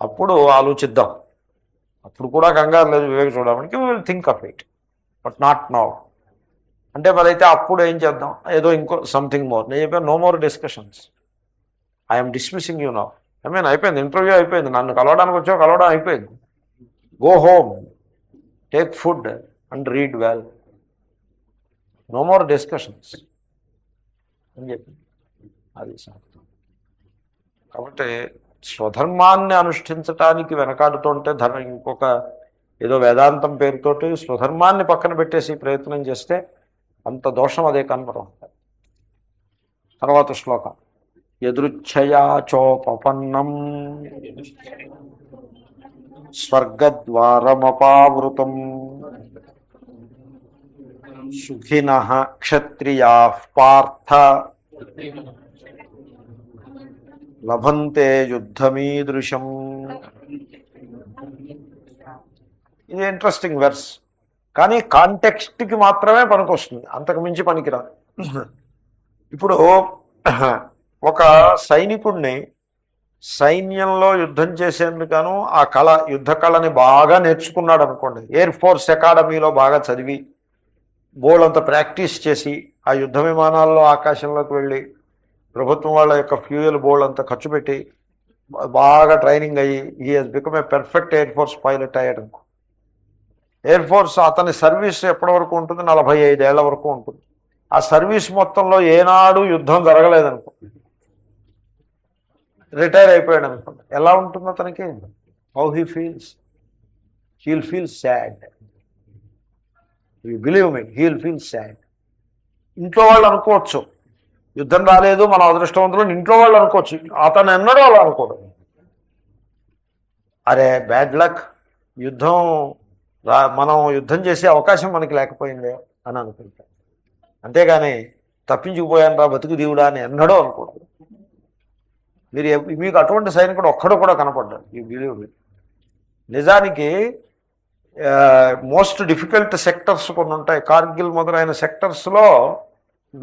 అప్పుడు ఆలోచిద్దాం. అప్పుడు కూడా కంగారు లేదు వివేక చూడడానికి, we will think of it, but not now. అంటే మరి అయితే అప్పుడు ఏం చేద్దాం? ఏదో ఇంకో సంథింగ్ మోర్. నేను చెప్పాను, no more discussions, I'm dismissing you now. I mean అయిపోయింది, ఇంటర్వ్యూ అయిపోయింది, నన్ను కలవడానికి వచ్చావు, కలవడం అయిపోయింది. Go home, take food and read well, no more discussions అని చెప్పి అది సాధ్యం. కాబట్టి స్వధర్మాన్ని అనుష్ఠించటానికి వెనకాడుతుంటే ఇంకొక ఏదో వేదాంతం పేరుతోటి స్వధర్మాన్ని పక్కన పెట్టేసి ప్రయత్నం చేస్తే అంత దోషం అదే కనపడుతుంది. తర్వాత శ్లోకం. యదృచ్ఛయా చోపపన్నం స్వర్గద్వారమపావృతం సుఖినః క్షత్రియాః పార్థ లభంతే యుద్ధమీదృశం. ఇది ఇంట్రెస్టింగ్ వెర్స్, కానీ కాంటెక్స్ట్కి మాత్రమే పనికొస్తుంది, అంతకు మించి పనికిరాదు. ఇప్పుడు ఒక సైనికుడిని సైన్యంలో యుద్ధం చేసేందుకను ఆ కళ, యుద్ధ కళని బాగా నేర్చుకున్నాడు అనుకోండి, ఎయిర్ ఫోర్స్ అకాడమీలో బాగా చదివి బోల్డంత ప్రాక్టీస్ చేసి ఆ యుద్ధ విమానాల్లో ఆకాశంలోకి వెళ్ళి ప్రభుత్వం వాళ్ళ యొక్క ఫ్యూయల్ బోల్డ్ అంతా ఖర్చు పెట్టి బాగా ట్రైనింగ్ అయ్యి he has become a perfect air force pilot అయ్యాడు అనుకో. ఎయిర్ ఫోర్స్ అతని సర్వీస్ ఎప్పటి వరకు ఉంటుంది? 45 ఏళ్ల వరకు ఉంటుంది. ఆ సర్వీస్ మొత్తంలో ఏనాడు యుద్ధం జరగలేదనుకో, రిటైర్ అయిపోయాడు అనుకోండి, ఎలా ఉంటుంది అతనికి? How he feels? Heal feel sad. You believe me, heal feel sad. ఇంట్లో వాళ్ళు అనుకోవచ్చు యుద్ధం రాలేదు మనం అదృష్టవంతులు, ఇంట్లో వాళ్ళు అనుకోవచ్చు, అతను ఎన్నడూ అలా అనుకోడు. అరే బ్యాడ్ లక్, యుద్ధం మనం యుద్ధం చేసే అవకాశం మనకి లేకపోయిందే అని అనుకుంటాం. అంతేగాని తప్పించుకుపోయాను రా బతుకు దేవుడా అని ఎన్నడూ అనుకోడు. మీకు అటువంటి సైనికుడు ఒక్కడు కూడా కనపడ్డాడు. ఈ బిలీవ్ మీ. నిజానికి మోస్ట్ డిఫికల్ట్ సెక్టర్స్ కొన్ని ఉంటాయి, కార్గిల్ మొదలైన సెక్టర్స్లో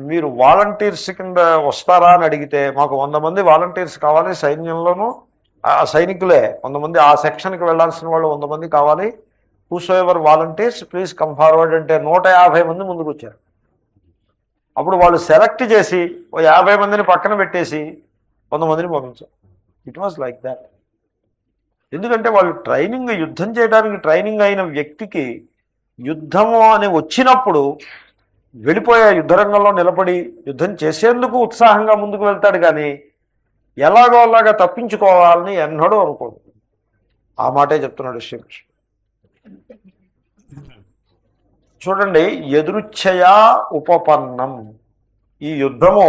మీరు వాలంటీర్స్ కింద వస్తారా అని అడిగితే, మాకు 100 మంది వాలంటీర్స్ కావాలి సైన్యంలోనూ, ఆ సైనికులే 100 మంది, ఆ సెక్షన్కి వెళ్లాల్సిన వాళ్ళు 100 మంది కావాలి, whoso ever volunteers please come forward అంటే 150 మంది ముందుకు వచ్చారు. అప్పుడు వాళ్ళు సెలెక్ట్ చేసి 50 మందిని పక్కన పెట్టేసి 100 మందిని పంపించారు. It was like that. ఎందుకంటే వాళ్ళు ట్రైనింగ్, యుద్ధం చేయడానికి ట్రైనింగ్ అయిన వ్యక్తికి యుద్ధము అని వచ్చినప్పుడు వెళ్ళిపోయే యుద్ధరంగంలో నిలబడి యుద్ధం చేసేందుకు ఉత్సాహంగా ముందుకు వెళ్తాడు, కానీ ఎలాగో అలాగా తప్పించుకోవాలని ఎన్నడూ అనుకోడు. ఆ మాటే చెప్తున్నాడు శ్రీకృష్ణ. చూడండి, ఎదురుచ్ఛయా ఉపపన్నం. ఈ యుద్ధము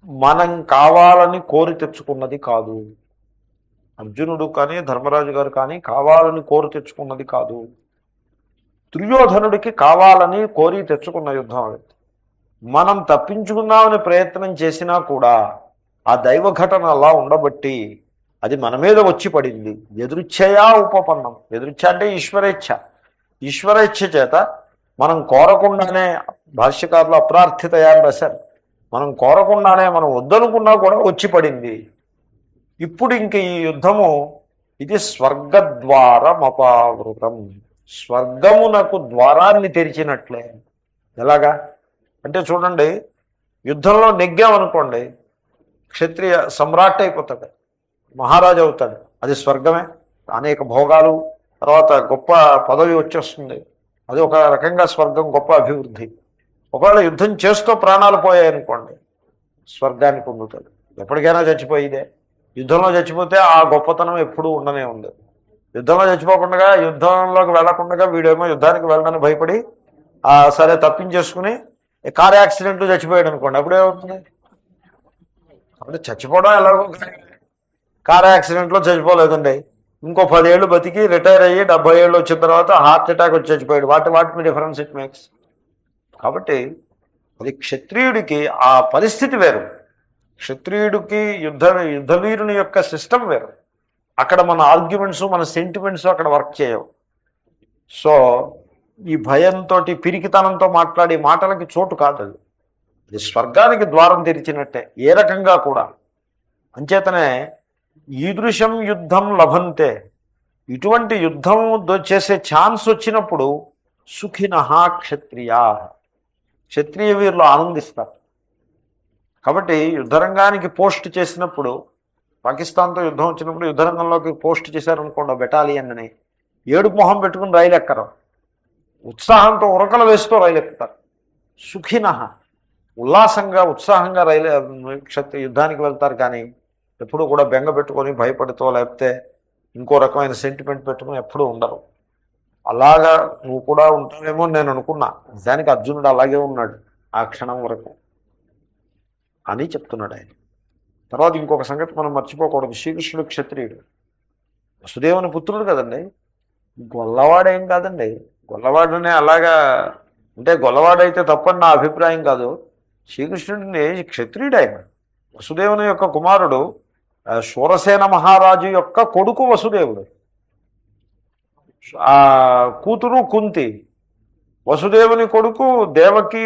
మనం కావాలని కోరి తెచ్చుకున్నది కాదు. అర్జునుడు కానీ ధర్మరాజు గారు కానీ కావాలని కోరి తెచ్చుకున్నది కాదు. దుర్యోధనుడికి కావాలని కోరి తెచ్చుకున్న యుద్ధం అది. మనం తప్పించుకుందామని ప్రయత్నం చేసినా కూడా ఆ దైవ ఘటన అలా ఉండబట్టి అది మన మీద వచ్చి పడింది. ఎదురుచ్ఛయా ఉపపన్నం. ఎదురుచ్ఛ అంటే ఈశ్వరేచ్ఛ. ఈశ్వరేచ్ఛ చేత మనం కోరకుండానే, భాష్యకారులు అప్రార్థితయా అని రాశారు, మనం కోరకుండానే, మనం వద్దనుకున్నా కూడా వచ్చి పడింది. ఇప్పుడు ఇంక ఈ యుద్ధము ఇది స్వర్గద్వారమపావృతం. స్వర్గమునకు ద్వారాన్ని తెరిచినట్లే. ఎలాగా అంటే చూడండి, యుద్ధంలో నెగ్గామనుకోండి క్షత్రియ సమ్రాట్ అయిపోతాడు, మహారాజు అవుతాడు. అది స్వర్గమే. అనేక భోగాలు, తర్వాత గొప్ప పదవి వచ్చేస్తుంది. అది ఒక రకంగా స్వర్గం, గొప్ప అభివృద్ధి. ఒకవేళ యుద్ధం చేస్తూ ప్రాణాలు పోయాయనుకోండి స్వర్గాన్ని పొందుతాడు. ఎప్పటికైనా చచ్చిపోయిదే. యుద్ధంలో చచ్చిపోతే ఆ గొప్పతనం ఎప్పుడూ ఉండనే ఉంది. యుద్ధంలో చచ్చిపోకుండా, యుద్ధంలోకి వెళ్లకుండా వీడేమో యుద్ధానికి వెళ్ళడానికి భయపడి సరే తప్పించేసుకుని కార్ యాక్సిడెంట్ చచ్చిపోయాడు అనుకోండి, అప్పుడేమవుతుంది? అప్పుడు చచ్చిపోవడం ఎలాగో, కార్ యాక్సిడెంట్లో చచ్చిపోలేదండి, ఇంకో 10 ఏళ్ళు బతికి రిటైర్ అయ్యి 70 ఏళ్ళు వచ్చిన తర్వాత హార్ట్ అటాక్ వచ్చి చచ్చిపోయాడు. వాటి డిఫరెన్స్ ఇట్ మేక్స్. కాబట్టి అది క్షత్రియుడికి ఆ పరిస్థితి వేరు. క్షత్రియుడికి యుద్ధవీరుని యొక్క సిస్టమ్ వేరు. అక్కడ మన ఆర్గ్యుమెంట్స్, మన సెంటిమెంట్స్ అక్కడ వర్క్ చేయవు. సో ఈ భయంతో, పిరికితనంతో మాట్లాడే మాటలకి చోటు కాదు. అది స్వర్గానికి ద్వారం తెరిచినట్టే ఏ రకంగా కూడా. అంచేతనే ఈదృశం యుద్ధం లభంతే. ఇటువంటి యుద్ధం చేసే ఛాన్స్ వచ్చినప్పుడు సుఖినః క్షత్రియా, క్షత్రియ వీరులు ఆనందిస్తారు. కాబట్టి యుద్ధరంగానికి పోస్ట్ చేసినప్పుడు, పాకిస్తాన్తో యుద్ధం వచ్చినప్పుడు యుద్ధరంగంలోకి పోస్ట్ చేశారనుకోండి బెటాలియన్ అని, ఏడుపు మొహం పెట్టుకుని రైలు ఎక్కరు, ఉత్సాహంతో ఉరకలు వేస్తూ రైలు ఎక్కుతారు. సుఖినః, ఉల్లాసంగా ఉత్సాహంగా యుద్ధానికి వెళ్తారు. కానీ ఎప్పుడు కూడా బెంగ పెట్టుకొని భయపడుతూ, లేకపోతే ఇంకో రకమైన సెంటిమెంట్ పెట్టుకుని ఎప్పుడూ ఉండరు. అలాగా నువ్వు కూడా ఉంటావేమో నేను అనుకున్నా. నిజానికి అర్జునుడు అలాగే ఉన్నాడు ఆ క్షణం వరకు అని చెప్తున్నాడు ఆయన. తర్వాత ఇంకొక సంగతి మనం మర్చిపోకూడదు. శ్రీకృష్ణుడు క్షత్రియుడు, వసుదేవుని పుత్రుడు కదండి, గొల్లవాడేం కాదండి. గొల్లవాడనే అలాగా అంటే గొల్లవాడైతే తప్పని నా అభిప్రాయం కాదు. శ్రీకృష్ణుడిని క్షత్రియుడు ఆయన. వసుదేవుని యొక్క కుమారుడు, శూరసేన మహారాజు యొక్క కొడుకు వసుదేవుడు. ఆ కూతురు కుంతి. వసుదేవుని కొడుకు దేవకి,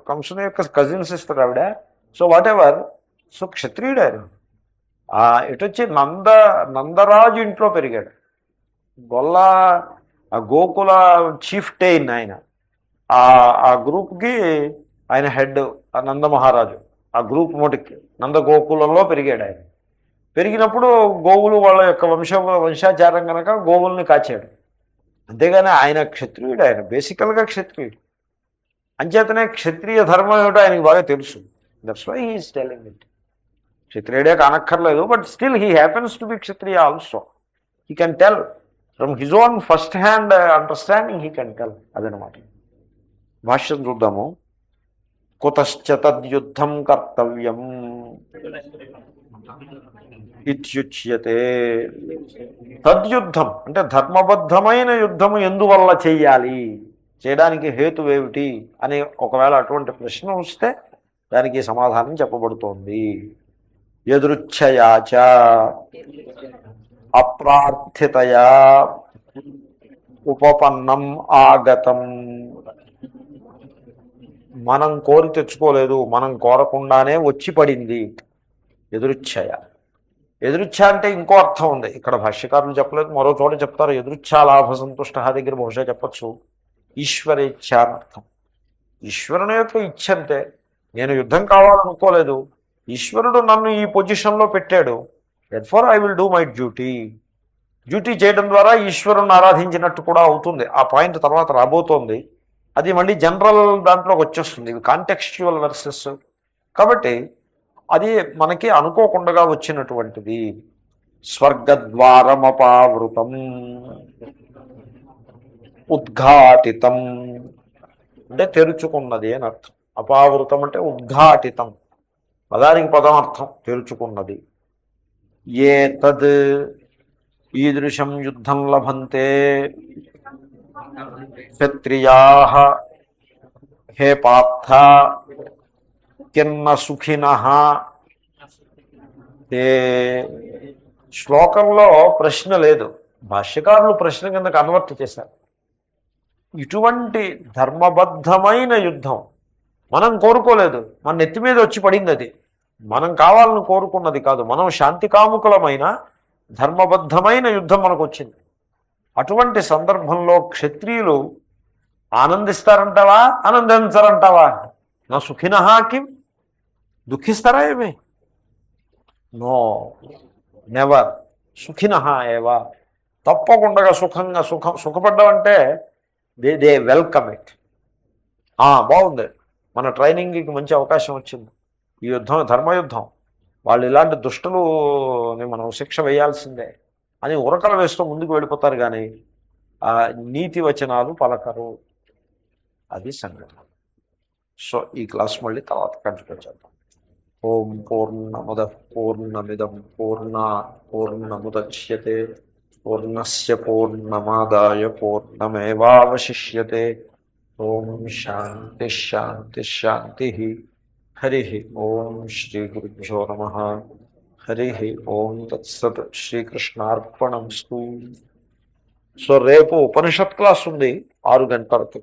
కంసుని యొక్క కజిన్ సిస్టర్ ఆవిడ. So what ever. సో క్షత్రియుడు ఆయన. ఎటొచ్చి నందరాజు ఇంట్లో పెరిగాడు. గొల్ల గోకుల చీఫ్ టెయిన్ ఆయన. ఆ గ్రూప్కి ఆయన హెడ్, నంద మహారాజు. ఆ గ్రూప్ మొటికి నందగోకులంలో పెరిగాడు ఆయన. పెరిగినప్పుడు గోవులు వాళ్ళ యొక్క వంశాచారం కనుక గోవుల్ని కాచాడు. అంతేగాని ఆయన క్షత్రియుడు. ఆయన బేసికల్గా క్షత్రియుడు. అంచేతనే క్షత్రియ ధర్మం ఏమిటో ఆయనకి బాగా తెలుసు. That's why he is telling it. క్షత్రియుడే కానక్కర్లేదు, but still he happens to be kshatriya also. He can tell from his own first hand understanding, he can tell. అదనమాట. భాష్యం చూద్దాము. కుతశ్చ తద్యుద్ధం కర్తవ్యం ఇత్యుచ్యతే. తద్యుద్ధం అంటే ధర్మబద్ధమైన యుద్ధము ఎందువల్ల చెయ్యాలి, చేయడానికి హేతువేమిటి అని ఒకవేళ అటువంటి ప్రశ్న వస్తే దానికి సమాధానం చెప్పబడుతోంది. యదృచ్ఛయాచ అప్రార్థితయా ఉపపన్నం ఆగతం. మనం కోరి తెచ్చుకోలేదు, మనం కోరకుండానే వచ్చి పడింది. ఎదురుచ్ఛయ. ఎదురుచ్ఛ అంటే ఇంకో అర్థం ఉంది, ఇక్కడ భాష్యకారులు చెప్పలేదు, మరో చోట చెప్తారు. ఎదురుచ్ఛ లాభ సంతుష్ట దగ్గర బహుశా చెప్పచ్చు ఈశ్వరేచ్ఛ అని అర్థం. ఈశ్వరుని యొక్క ఇచ్ఛ అంతే. నేను యుద్ధం కావాలనుకోలేదు, ఈశ్వరుడు నన్ను ఈ పొజిషన్లో పెట్టాడు, therefore I will do my duty. Duty చేయడం ద్వారా ఈశ్వరుని ఆరాధించినట్టు కూడా అవుతుంది. ఆ పాయింట్ తర్వాత రాబోతోంది. అది మళ్ళీ జనరల్ దాంట్లోకి వచ్చేస్తుంది. ఇవి కాంటెక్స్చువల్ వర్సెస్ కాబట్టి అది మనకి అనుకోకుండా వచ్చినటువంటిది. స్వర్గద్వారమపావృతం ఉద్ఘాటితం అంటే తెరుచుకున్నది అని అర్థం. అపావృతం అంటే ఉద్ఘాటితం, పదానికి పదం అర్థం తెరుచుకున్నది. ఏ తద్ ఈదృశం యుద్ధం లభంతే క్షత్రియాః హే పార్థ కిన్న సుఖినః. ఏ శ్లోకంలో ప్రశ్న లేదు, భాష్యకారులు ప్రశ్న కింద కన్వర్ట్ చేశారు. ఇటువంటి ధర్మబద్ధమైన యుద్ధం మనం కోరుకోలేదు, మన నెత్తి మీద వచ్చి పడింది. అది మనం కావాలని కోరుకున్నది కాదు. మనం శాంతి కాముకులమైన ధర్మబద్ధమైన యుద్ధం మనకు వచ్చింది. అటువంటి సందర్భంలో క్షత్రియులు ఆనందిస్తారంటావా, ఆనందించరంటావా? నా సుఖినః కిం, దుఃఖిస్తారా ఏమి? No, never. సుఖినః ఏవ, తప్పకుండా సుఖంగా సుఖపడ్డామంటే దే వెల్కమ్ ఇట్. బాగుంది, మన ట్రైనింగ్కి మంచి అవకాశం వచ్చింది. ఈ యుద్ధం ధర్మయుద్ధం, వాళ్ళు ఇలాంటి దుష్టులని మనం శిక్ష వేయాల్సిందే అని ఉరకలు వేస్తూ ముందుకు వెళ్ళిపోతారు, కానీ ఆ నీతి వచనాలు పలకరు. అది సంగతి. సో ఈ క్లాస్ మళ్ళీ తర్వాత కంటిన్యూ చేద్దాం. ఓం పూర్ణముద పూర్ణమిదం పూర్ణముద్యతే పూర్ణస్య పూర్ణమాదాయ పూర్ణమేవావశిష్యతే. ఓం శాంతి శాంతి శాంతి. హరి ఓం శ్రీ గురుభ్యో నమః. హరి ఓం తత్సత్. శ్రీకృష్ణార్పణమస్తు. సో రేపు ఉపనిషత్ క్లాస్ ఉంది 6 గంటలకు.